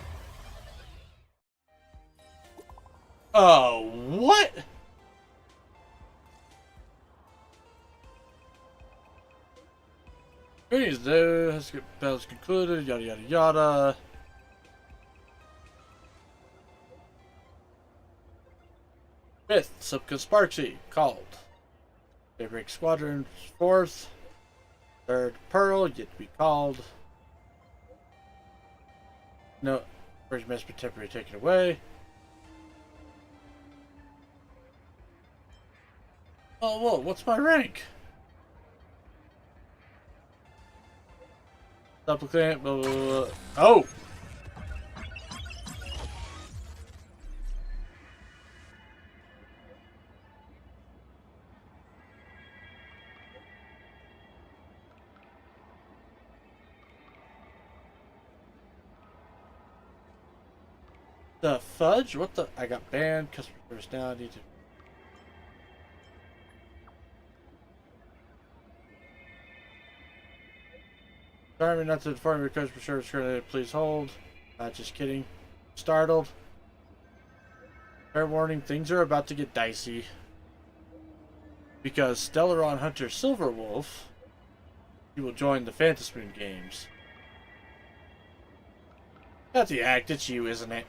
Speaker 1: Oh, what? Greetings, there. Has battles concluded. Yada yada yada. Fifth, Subka Sparksy called. Daybreak Squadron fourth. Third, Pearl yet to be called. No, first must be temporarily taken away. Oh, whoa, what's my rank? Supplicant, blah, blah, blah. Oh! The fudge? What the? I got banned. Customer service now. I need to. Sorry not to inform your customer service currently. Please hold. Just kidding. Startled. Fair warning, things are about to get dicey. Because Stellaron Hunter Silverwolf, he will join the Phantasmoon games. That's the act. It's you, isn't it?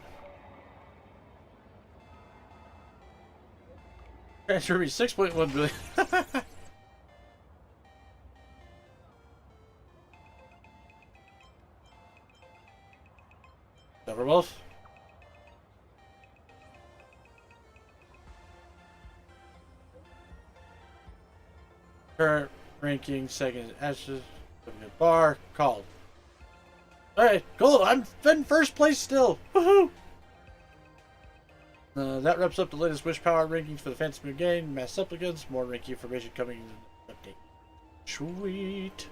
Speaker 1: Transfer me 6.1 billion. Silverwolf. Current ranking second Ashes. Bar called. Alright, cool. I'm in first place still. Woohoo! That wraps up the latest Wish Power rankings for the Phantasmoon game. Mass supplicants. More ranking information coming in the update. Sweet.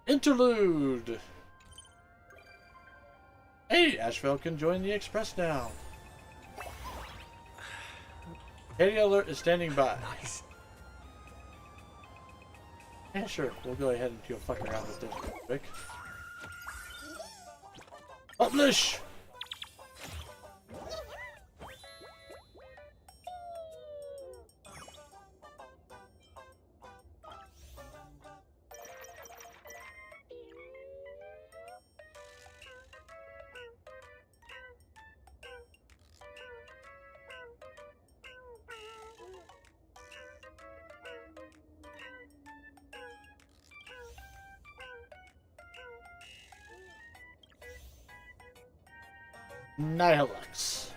Speaker 1: Interlude. Hey, Asheville can join the Express now. Katie Alert is standing by.
Speaker 9: Nice.
Speaker 1: Yeah, sure. We'll go ahead and go fuck around with this real quick. Publish! Nihilux.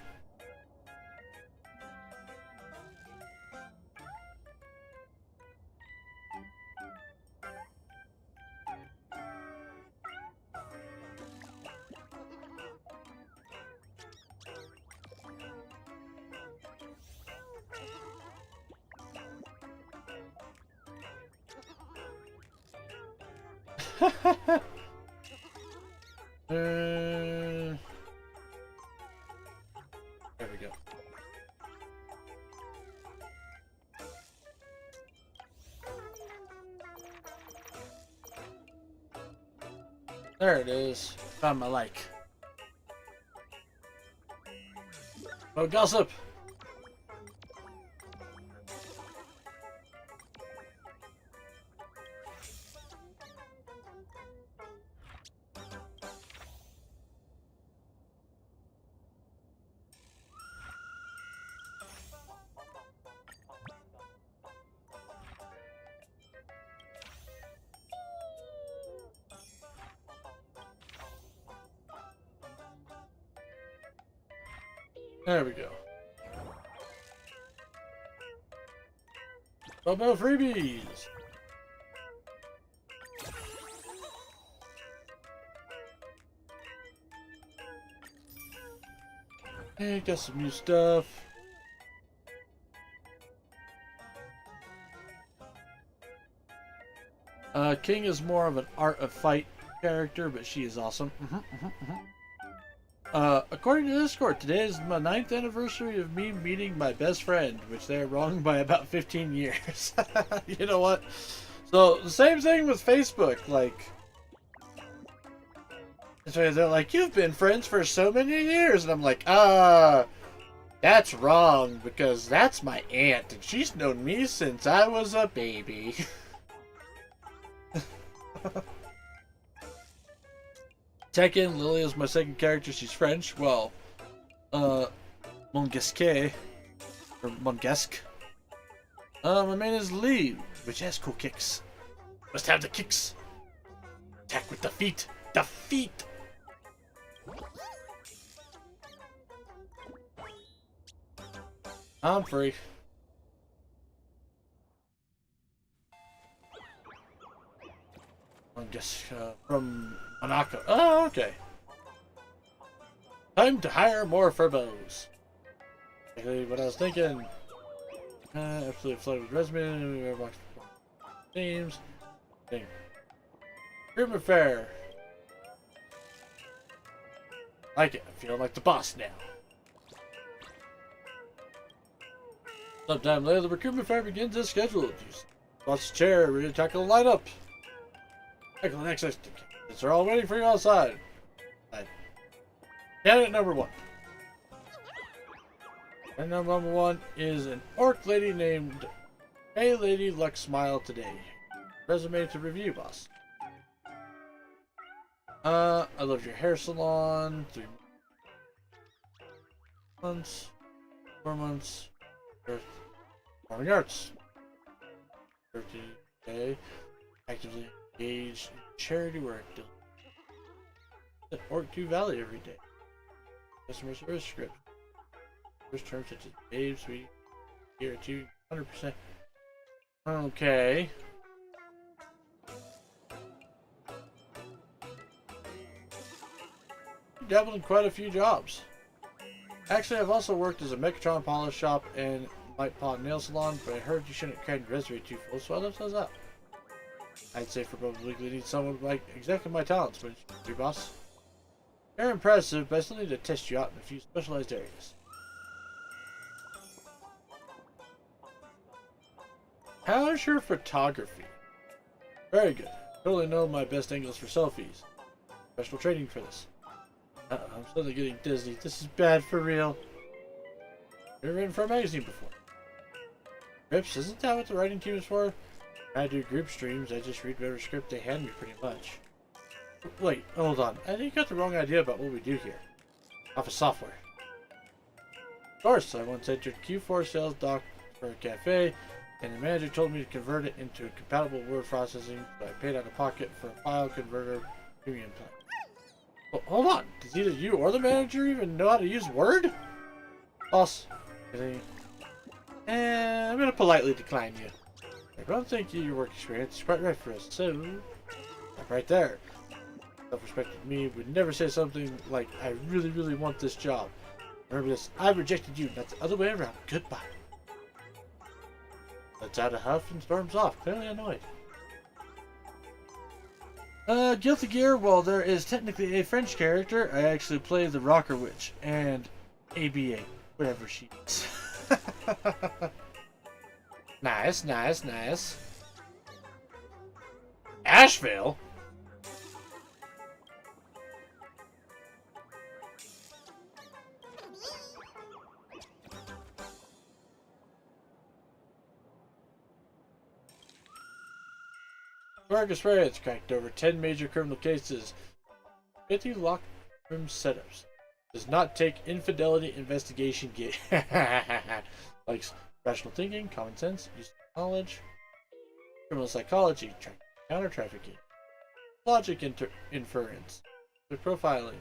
Speaker 1: There we go. There it is. Found my like. Oh, gossip! There we go. About freebies! Hey, got some new stuff. King is more of an art of fight character, but she is awesome. According to Discord, today is my 9th anniversary of me meeting my best friend, which they're wrong by about 15 years. You know what? So, the same thing with Facebook, like... They're like, you've been friends for so many years, and I'm like, that's wrong, because that's my aunt, and she's known me since I was a baby. Tekken, Lily is my second character. She's French. Well, Montesquieu, or Montesque. My main is Lee, which has cool kicks. Must have the kicks. Attack with the feet. The feet. I'm free. I guess from Monaco. Oh, okay. Time to hire more furbos. Exactly what I was thinking. Absolutely flooded with resume. Names. Thing. Recruitment fair. Like it. I feel like the boss now. Sometime later, the recruitment fair begins as scheduled. Boss chair, ready to tackle the lineup. Tackle the next candidates are all waiting for you outside. Candidate number 1. And number 1 is an orc lady named Hey Lady Luck Smile today. Resume to review, boss. I love your hair salon. 3 months. 4 months. Performing arts. 30K. Actively engaged in charity work. At Orc 2 Valley every day. Customer service script. First terms such as babe, sweetie, here at you, 100%. Okay. Dabbled in quite a few jobs. Actually, I've also worked as a Mechatron polish shop and Light Paw nail salon, but I heard you shouldn't carry your resume too full, so I left those up. I'd say for both legally need someone like exactly my talents, but your boss. You're impressive, but I still need to test you out in a few specialized areas. How's your photography? Very good. Totally know my best angles for selfies. Professional training for this. I'm suddenly getting dizzy. This is bad for real. Never written for a magazine before. Rips, isn't that what the writing team is for? I do group streams, I just read whatever script they hand me pretty much. Wait, hold on. I think you got the wrong idea about what we do here. Office software. Of course, I once entered Q4 sales doc for a cafe, and the manager told me to convert it into a compatible word processing, so I paid out of pocket for a file converter premium plan. Well, hold on. Does either you or the manager even know how to use Word? Boss. I'm gonna politely decline you. I don't think your work experience is quite right for us, so... right there. Self-respected me would never say something like, I really, really want this job. Remember this, I rejected you, not the other way around. Goodbye. Lets out a huff and storms off, clearly annoyed. Guilty Gear, well, there is technically a French character. I actually play the Rocker Witch and ABA, whatever she is. Nice, nice, nice. Asheville? Marcus Reyes cracked over 10 major criminal cases, 50 locked room setups. Does not take infidelity investigation get likes rational thinking, common sense, use of knowledge, criminal psychology, counter trafficking, logic inference, profiling.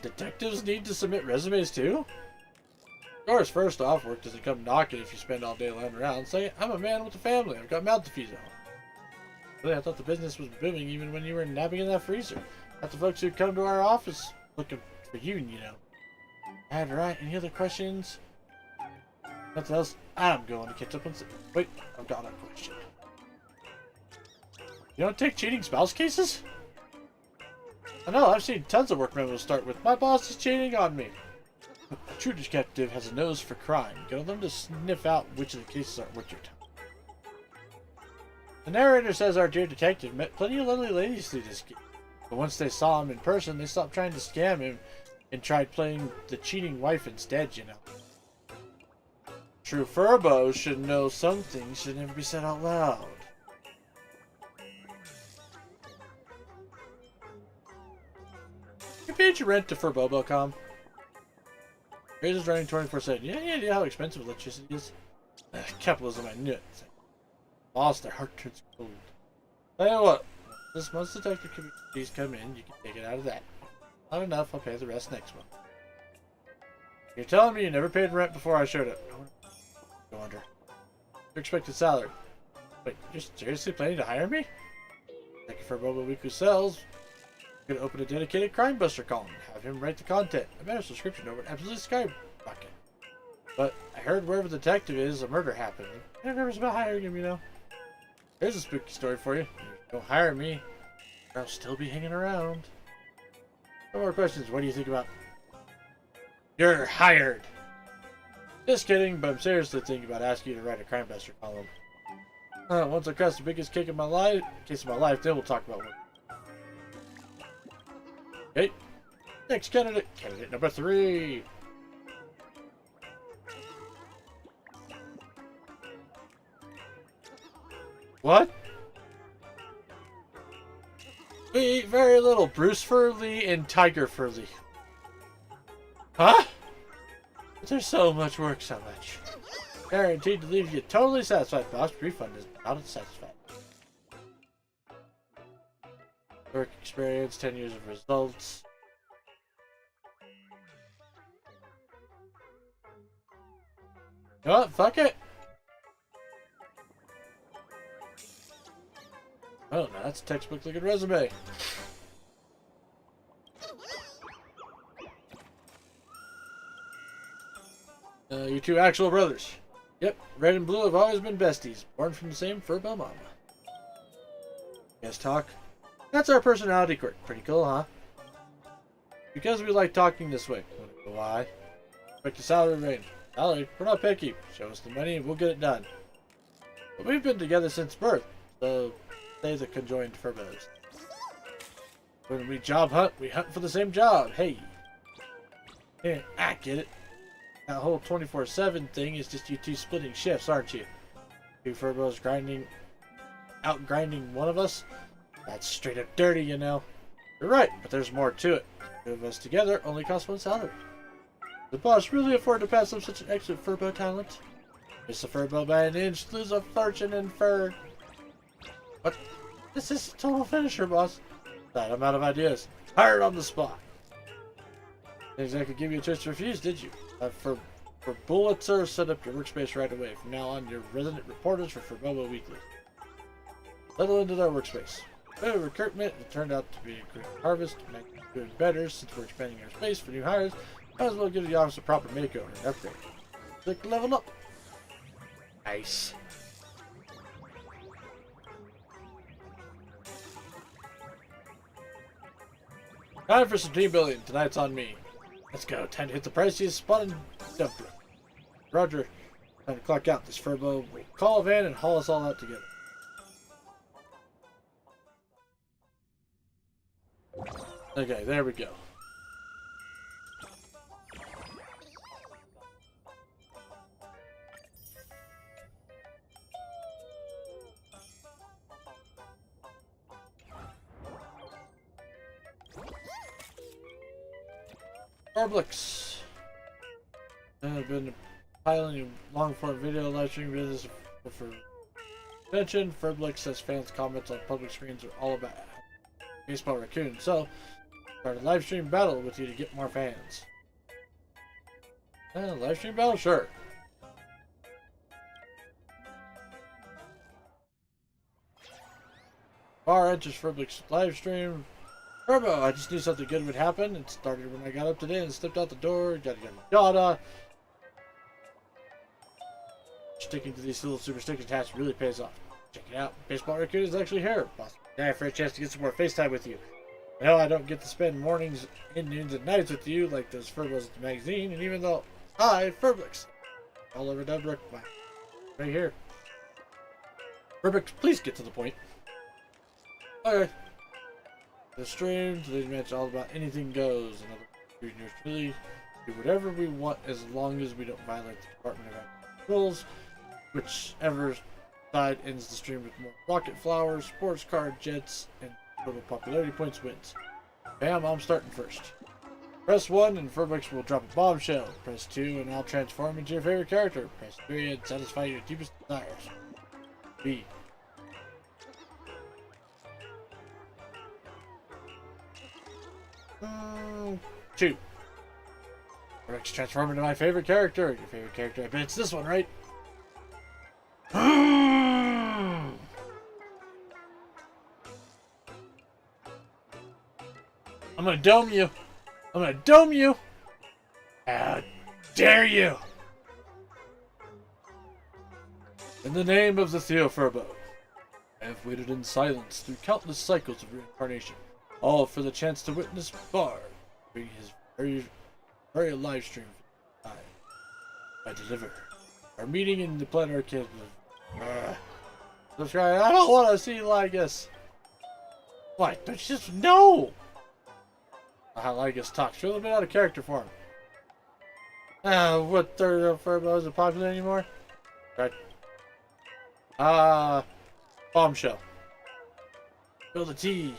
Speaker 1: Detectives need to submit resumes too? Of course, first off, work doesn't come knocking if you spend all day lying around. Say, I'm a man with a family. I've got mouth to feed at home. Really, I thought the business was booming even when you were napping in that freezer. Not the folks who come to our office looking for you, you know. Alright, any other questions? Nothing else? I'm going to catch up on... Wait, I've got a question. You don't take cheating spouse cases? I know, I've seen tons of work memos start with, my boss is cheating on me. A true detective has a nose for crime. Get them to sniff out which of the cases aren't worth your time. The narrator says our dear detective met plenty of lovely ladies through this game. But once they saw him in person, they stopped trying to scam him and tried playing the cheating wife instead, you know. True Furbo should know some things should never be said out loud. You paid your rent to Furbo.com. Razor's running 24/7. You have any idea how expensive electricity is? Capitalism, I knew it. Lost, their heart turns cold. Tell you what, this month's detective fees come in, you can take it out of that. Not enough, I'll pay the rest next month. You're telling me you never paid rent before I showed up? Go under. Your expected salary. Wait, you're seriously planning to hire me? Thank you for Bobo Wiku Sells. I'm gonna open a dedicated crime buster column. Have him write the content. I bet a subscription over at absolutely skyrocket. But I heard wherever the detective is, a murder happened. I'm nervous about hiring him, you know. Here's a spooky story for you. Don't hire me, or I'll still be hanging around. No more questions. What do you think about... You're hired! Just kidding, but I'm seriously thinking about asking you to write a crime buster column. Once I cross the biggest case of my life, then we'll talk about work. Okay. Next candidate. Candidate number 3. What? We eat very little Bruce Furley and Tiger Furley. Huh? But there's so much work, so much. Guaranteed to leave you totally satisfied, boss. Refund is not satisfied. Work experience, 10 years of results. You know what? Fuck it. Oh, no, that's a textbook looking resume. You two actual brothers. Yep, red and blue have always been besties, born from the same Furbo mama. You guys talk? That's our personality quirk. Pretty cool, huh? Because we like talking this way. Why? Expect a salary range. Salary? We're not picky. Show us the money and we'll get it done. But we've been together since birth, so say the conjoined Furbos. When we job hunt, we hunt for the same job. Hey. Yeah, I get it. That whole 24/7 thing is just you two splitting shifts, aren't you? Two Furbos out-grinding one of us? That's straight up dirty, you know. You're right, but there's more to it. Two of us together only cost one salary. The boss really afford to pass up such an excellent Furbo talent? Miss a Furbo by an inch, lose a fortune in fur. What? This is a total finisher, boss. Right, I'm out of ideas. Hired on the spot. Didn't exactly give you a chance to refuse, did you? For Bullets, set up your workspace right away. From now on, your resident reporters for Forbobo Weekly. Settle into their workspace. Better recruitment. It turned out to be a great harvest. Doing better since we're expanding our space for new hires. Might as well give the office a proper makeover and upgrade. Click level up. Nice. Time for some team building. Tonight's on me. Let's go. Time to hit the priciest spot and dump it. Roger. Time to clock out. This Furbo will call a van and haul us all out together. Okay, there we go. Publix. I've been piloting long form video live stream business for mention. Furblich says fans' comments on public screens are all about baseball raccoon. So, start a live stream battle with you to get more fans. Live stream battle? Sure. Bar enters Furblich's live stream. Turbo, I just knew something good would happen. It started when I got up today and stepped out the door. Yada yada yada. Sticking to these little superstition hats really pays off. Check it out. Baseball Raccoon is actually here. Boss, yeah, for a chance to get some more FaceTime with you. No, I don't get to spend mornings and noons and nights with you like those Furbos at the magazine. And even though I, Furblix, all over Dubrick, right here. Furblix, please get to the point. Okay. The stream, today's match all about anything goes. Another really do whatever we want as long as we don't violate the Department of rules. Whichever side ends the stream with more rocket flowers, sports card, jets, and total popularity points wins. Bam, I'm starting first. Press 1 and Furblix will drop a bombshell. Press 2 and I'll transform into your favorite character. Press 3 and satisfy your deepest desires. B. Two. Furblix transform into my favorite character. Your favorite character, I bet it's this one, right? I'm gonna dome you. I'm gonna dome you. How dare you? In the name of the Theo Furbo, I have waited in silence through countless cycles of reincarnation, all for the chance to witness Bard bring his very live stream for the time. I deliver. Our meeting in the Planet Arcade. Subscribe. I don't want to see Lygus. What? Don't you just know? How Lygus talks. You're a little bit out of character for him. What third of Furbo isn't popular anymore? Right. Bombshell. Spill the tea.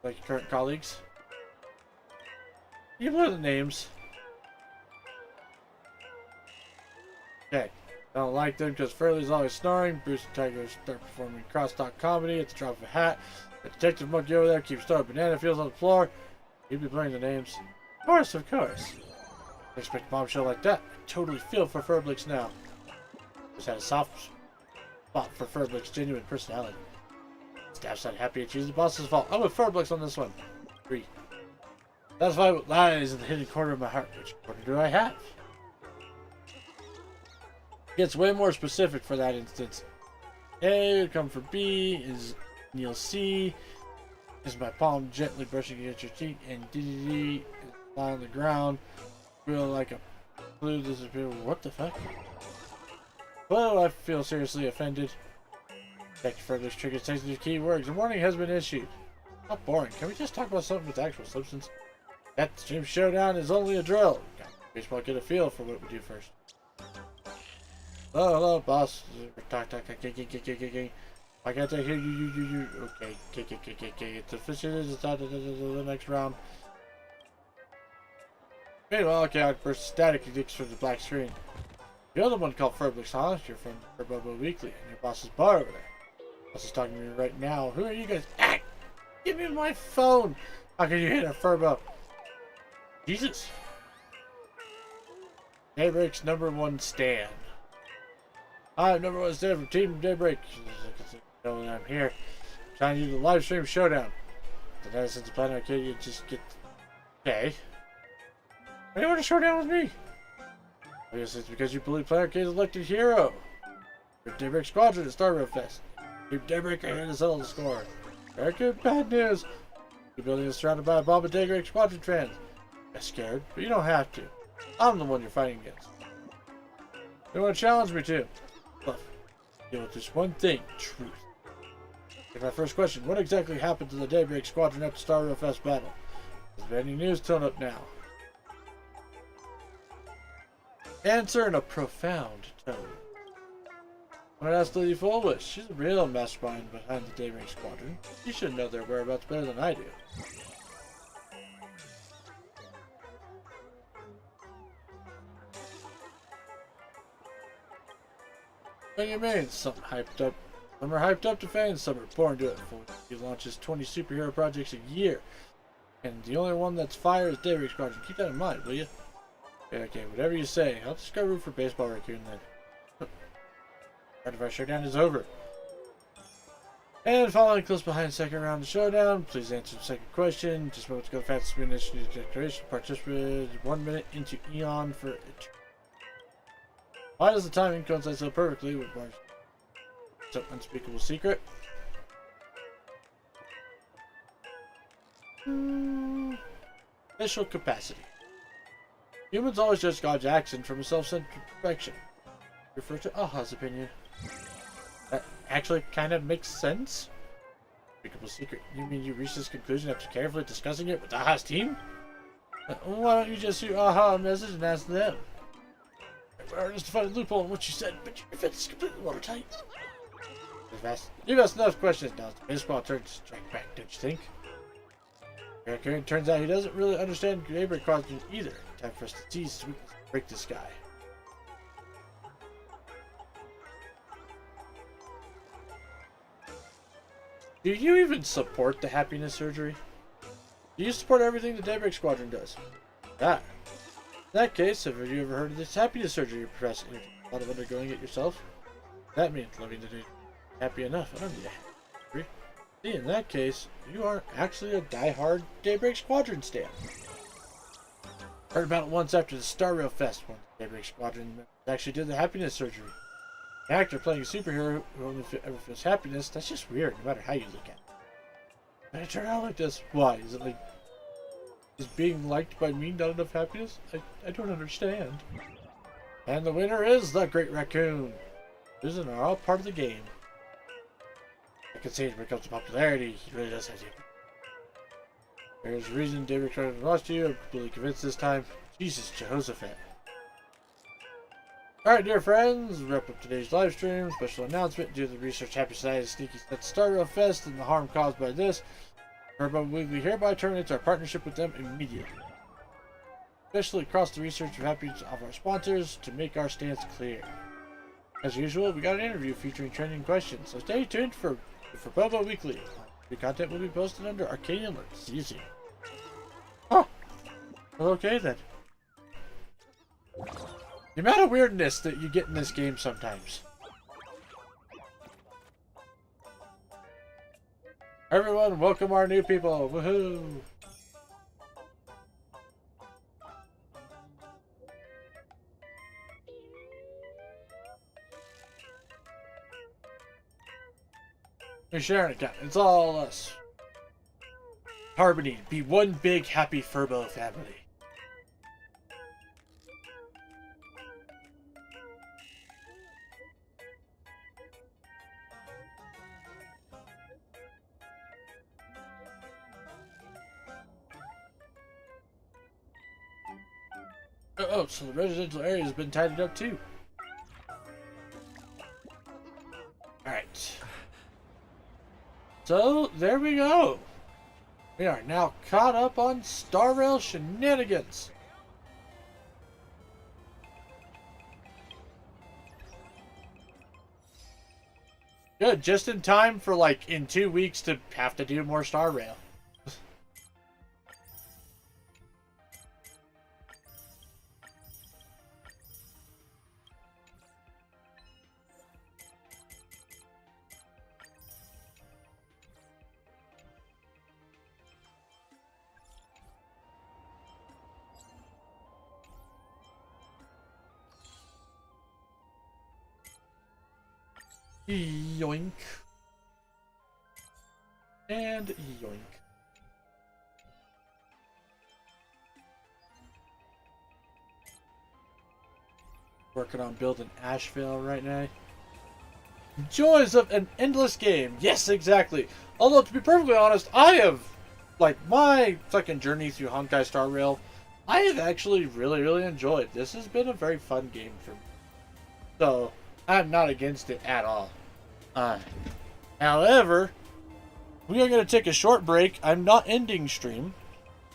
Speaker 1: Like your current colleagues. You know the names. Okay. I don't like them because Furley's always snoring. Bruce and Tiger start performing crosstalk comedy at the drop of a hat. The detective monkey over there keeps throwing banana fields on the floor. You'd be playing the names. Of course, of course. I expect a bombshell like that. I totally feel for Furblix now. Just had a soft spot for Furblix's genuine personality. Staff's not happy it's usually the boss's fault. I'm with Furblix on this one. 3. That's why what lies in the hidden corner of my heart. Which corner do I have? Gets way more specific for that instance. A would come for B, is Neil C, is my palm gently brushing against your cheek, and DDD is lying on the ground. Feel like a clue disappear. What the fuck? Well, I feel seriously offended. Check for this trigger sensitive key words. A warning has been issued. Not boring. Can we just talk about something with actual substance? That stream showdown is only a drill. Baseball get a feel for what we do first. Hello, boss. Talk. Why can't I hear you? Okay. It's official. It's the next round. Meanwhile, okay, outburst static edicts from the black screen. You're the one called Furblix, huh? You're from Furbobo Weekly, and your boss's bar over there. This is talking to me right now. Who are you guys? Ah! Give me my phone! How can you hit a furbo? Jesus. Daybreak's #1 stand. I'm #1 stand for Team Daybreak. I'm here. Trying to do the live stream showdown. The Netizens of Planet Arcadia just get. Okay. Why do you want to showdown with me? I guess it's because you believe Planet Arcadia's elected hero. Your Daybreak Squadron at Star Rail Fest. Team Daybreak are here to settle the score. Very good, bad news. Your building is surrounded by a bomb of Daybreak Squadron fans. You're scared, but you don't have to. I'm the one you're fighting against. You want to challenge me too? Bluff. Deal with just one thing, truth. Okay, my first question, what exactly happened to the Daybreak Squadron after Star Rail Fest battle? Is there any news? Tone up now. Answer in a profound tone. I'm gonna ask Lady Fullwish. She's a real mastermind behind the Daybreak Squadron. She should know their whereabouts better than I do. What do you mean? Some hyped up. Some are hyped up to fame, some are born to it. He launches 20 superhero projects a year. And the only one that's fire is Daybreak Squadron. Keep that in mind, will you? Okay, whatever you say. I'll just go root for Baseball Raccoon then. Part of our showdown is over. And following close behind second round of the showdown, please answer the second question. Just moments ago, fastest win initiative declaration. Participated 1 minute into Eon for it. Why does the timing coincide so perfectly with March? Some unspeakable secret? Initial capacity. Humans always judge God's action from a self-centered perspective. Refer to Aha's opinion. That actually kind of makes sense. Unspeakable secret. You mean you reached this conclusion after carefully discussing it with Aha's team? Why don't you just shoot Aha a message and ask them? Or just to find a loophole in what you said, but your defense is completely watertight. You've asked enough questions now. It's baseball turn to strike back, don't you think? It turns out he doesn't really understand Daybreak Squadron either. Time for us to tease his weakness and break this guy. Do you even support the happiness surgery? Do you support everything the Daybreak Squadron does? Ah. In that case, have you ever heard of this happiness surgery you're professing? Have you thought of undergoing it yourself? That means loving the day happy enough. I don't need to happy. See, in that case, you aren't actually a die-hard Daybreak Squadron stan. Heard about it once after the Star Rail Fest when the Daybreak Squadron actually did the happiness surgery. An actor playing a superhero who only ever feels happiness, that's just weird, no matter how you look at it. But it turned out like this. Why? Is it like... Is being liked by me not enough happiness? I don't understand. And the winner is the Great Raccoon. Losing are all part of the game. I can say when it comes to popularity, he really does have to. There's a reason David Cronin lost you. I'm completely convinced this time. Jesus, Jehoshaphat. Alright, dear friends, wrap up today's live stream. Special announcement due to the Research Happy Society Sneaky Set Star Rail Fest and the harm caused by this. We hereby terminate our partnership with them immediately. Especially across the research of happiness of our sponsors to make our stance clear. As usual, we got an interview featuring trending questions, so stay tuned for Bobo Weekly. The content will be posted under Arcadian Alerts. See you soon. Oh! Well, okay then. The amount of weirdness that you get in this game sometimes. Everyone, welcome our new people. Woohoo! We're sharing it, it's all us. Harmony, be one big happy Furbo family. Oh, so the residential area has been tidied up too. Alright. So, there we go. We are now caught up on Star Rail shenanigans. Good, just in time for like in 2 weeks to have to do more Star Rail. Yoink. And yoink. Working on building Asheville right now. Joys of an endless game. Yes, exactly. Although, to be perfectly honest, I have, like, my fucking journey through Honkai Star Rail, I have actually really, really enjoyed. This has been a very fun game for me. So, I'm not against it at all. However, we are going to take a short break. I'm not ending stream.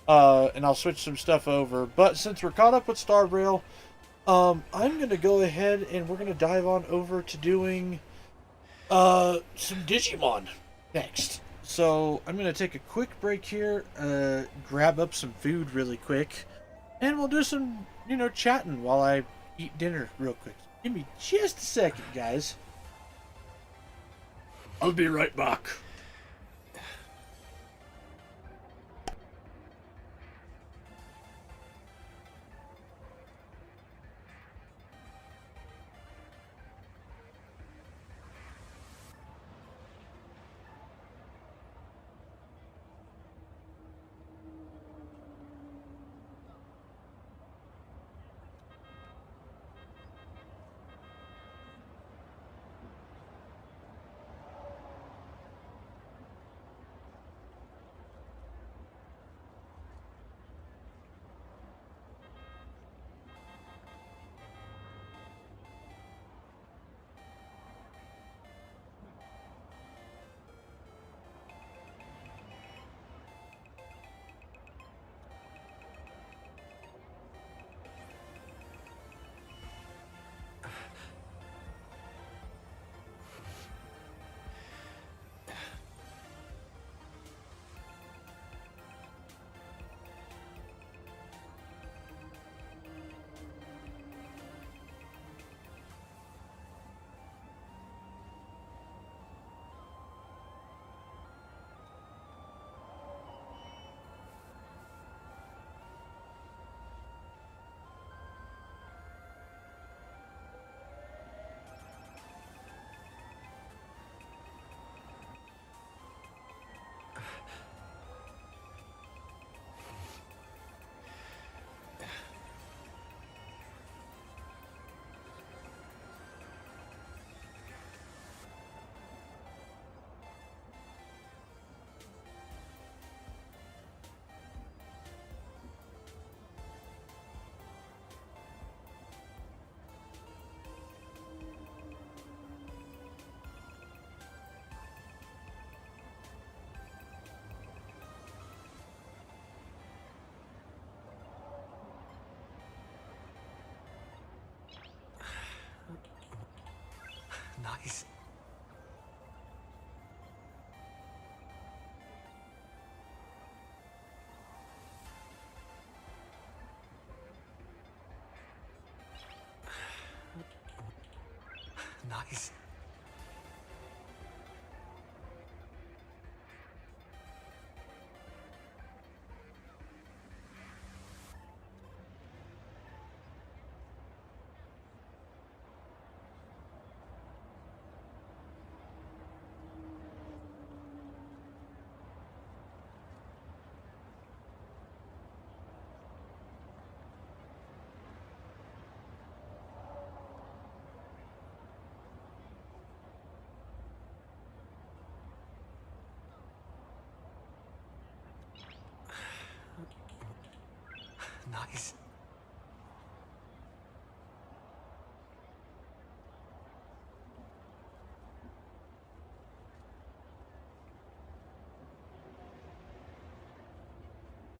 Speaker 1: And I'll switch some stuff over. But since we're caught up with Star Rail, I'm going to go ahead and we're going to dive on over to doing some Digimon next. So I'm going to take a quick break here, grab up some food really quick, and we'll do some, chatting while I eat dinner real quick. Give me just a second, guys. I'll be right back.
Speaker 9: Nice. Nice.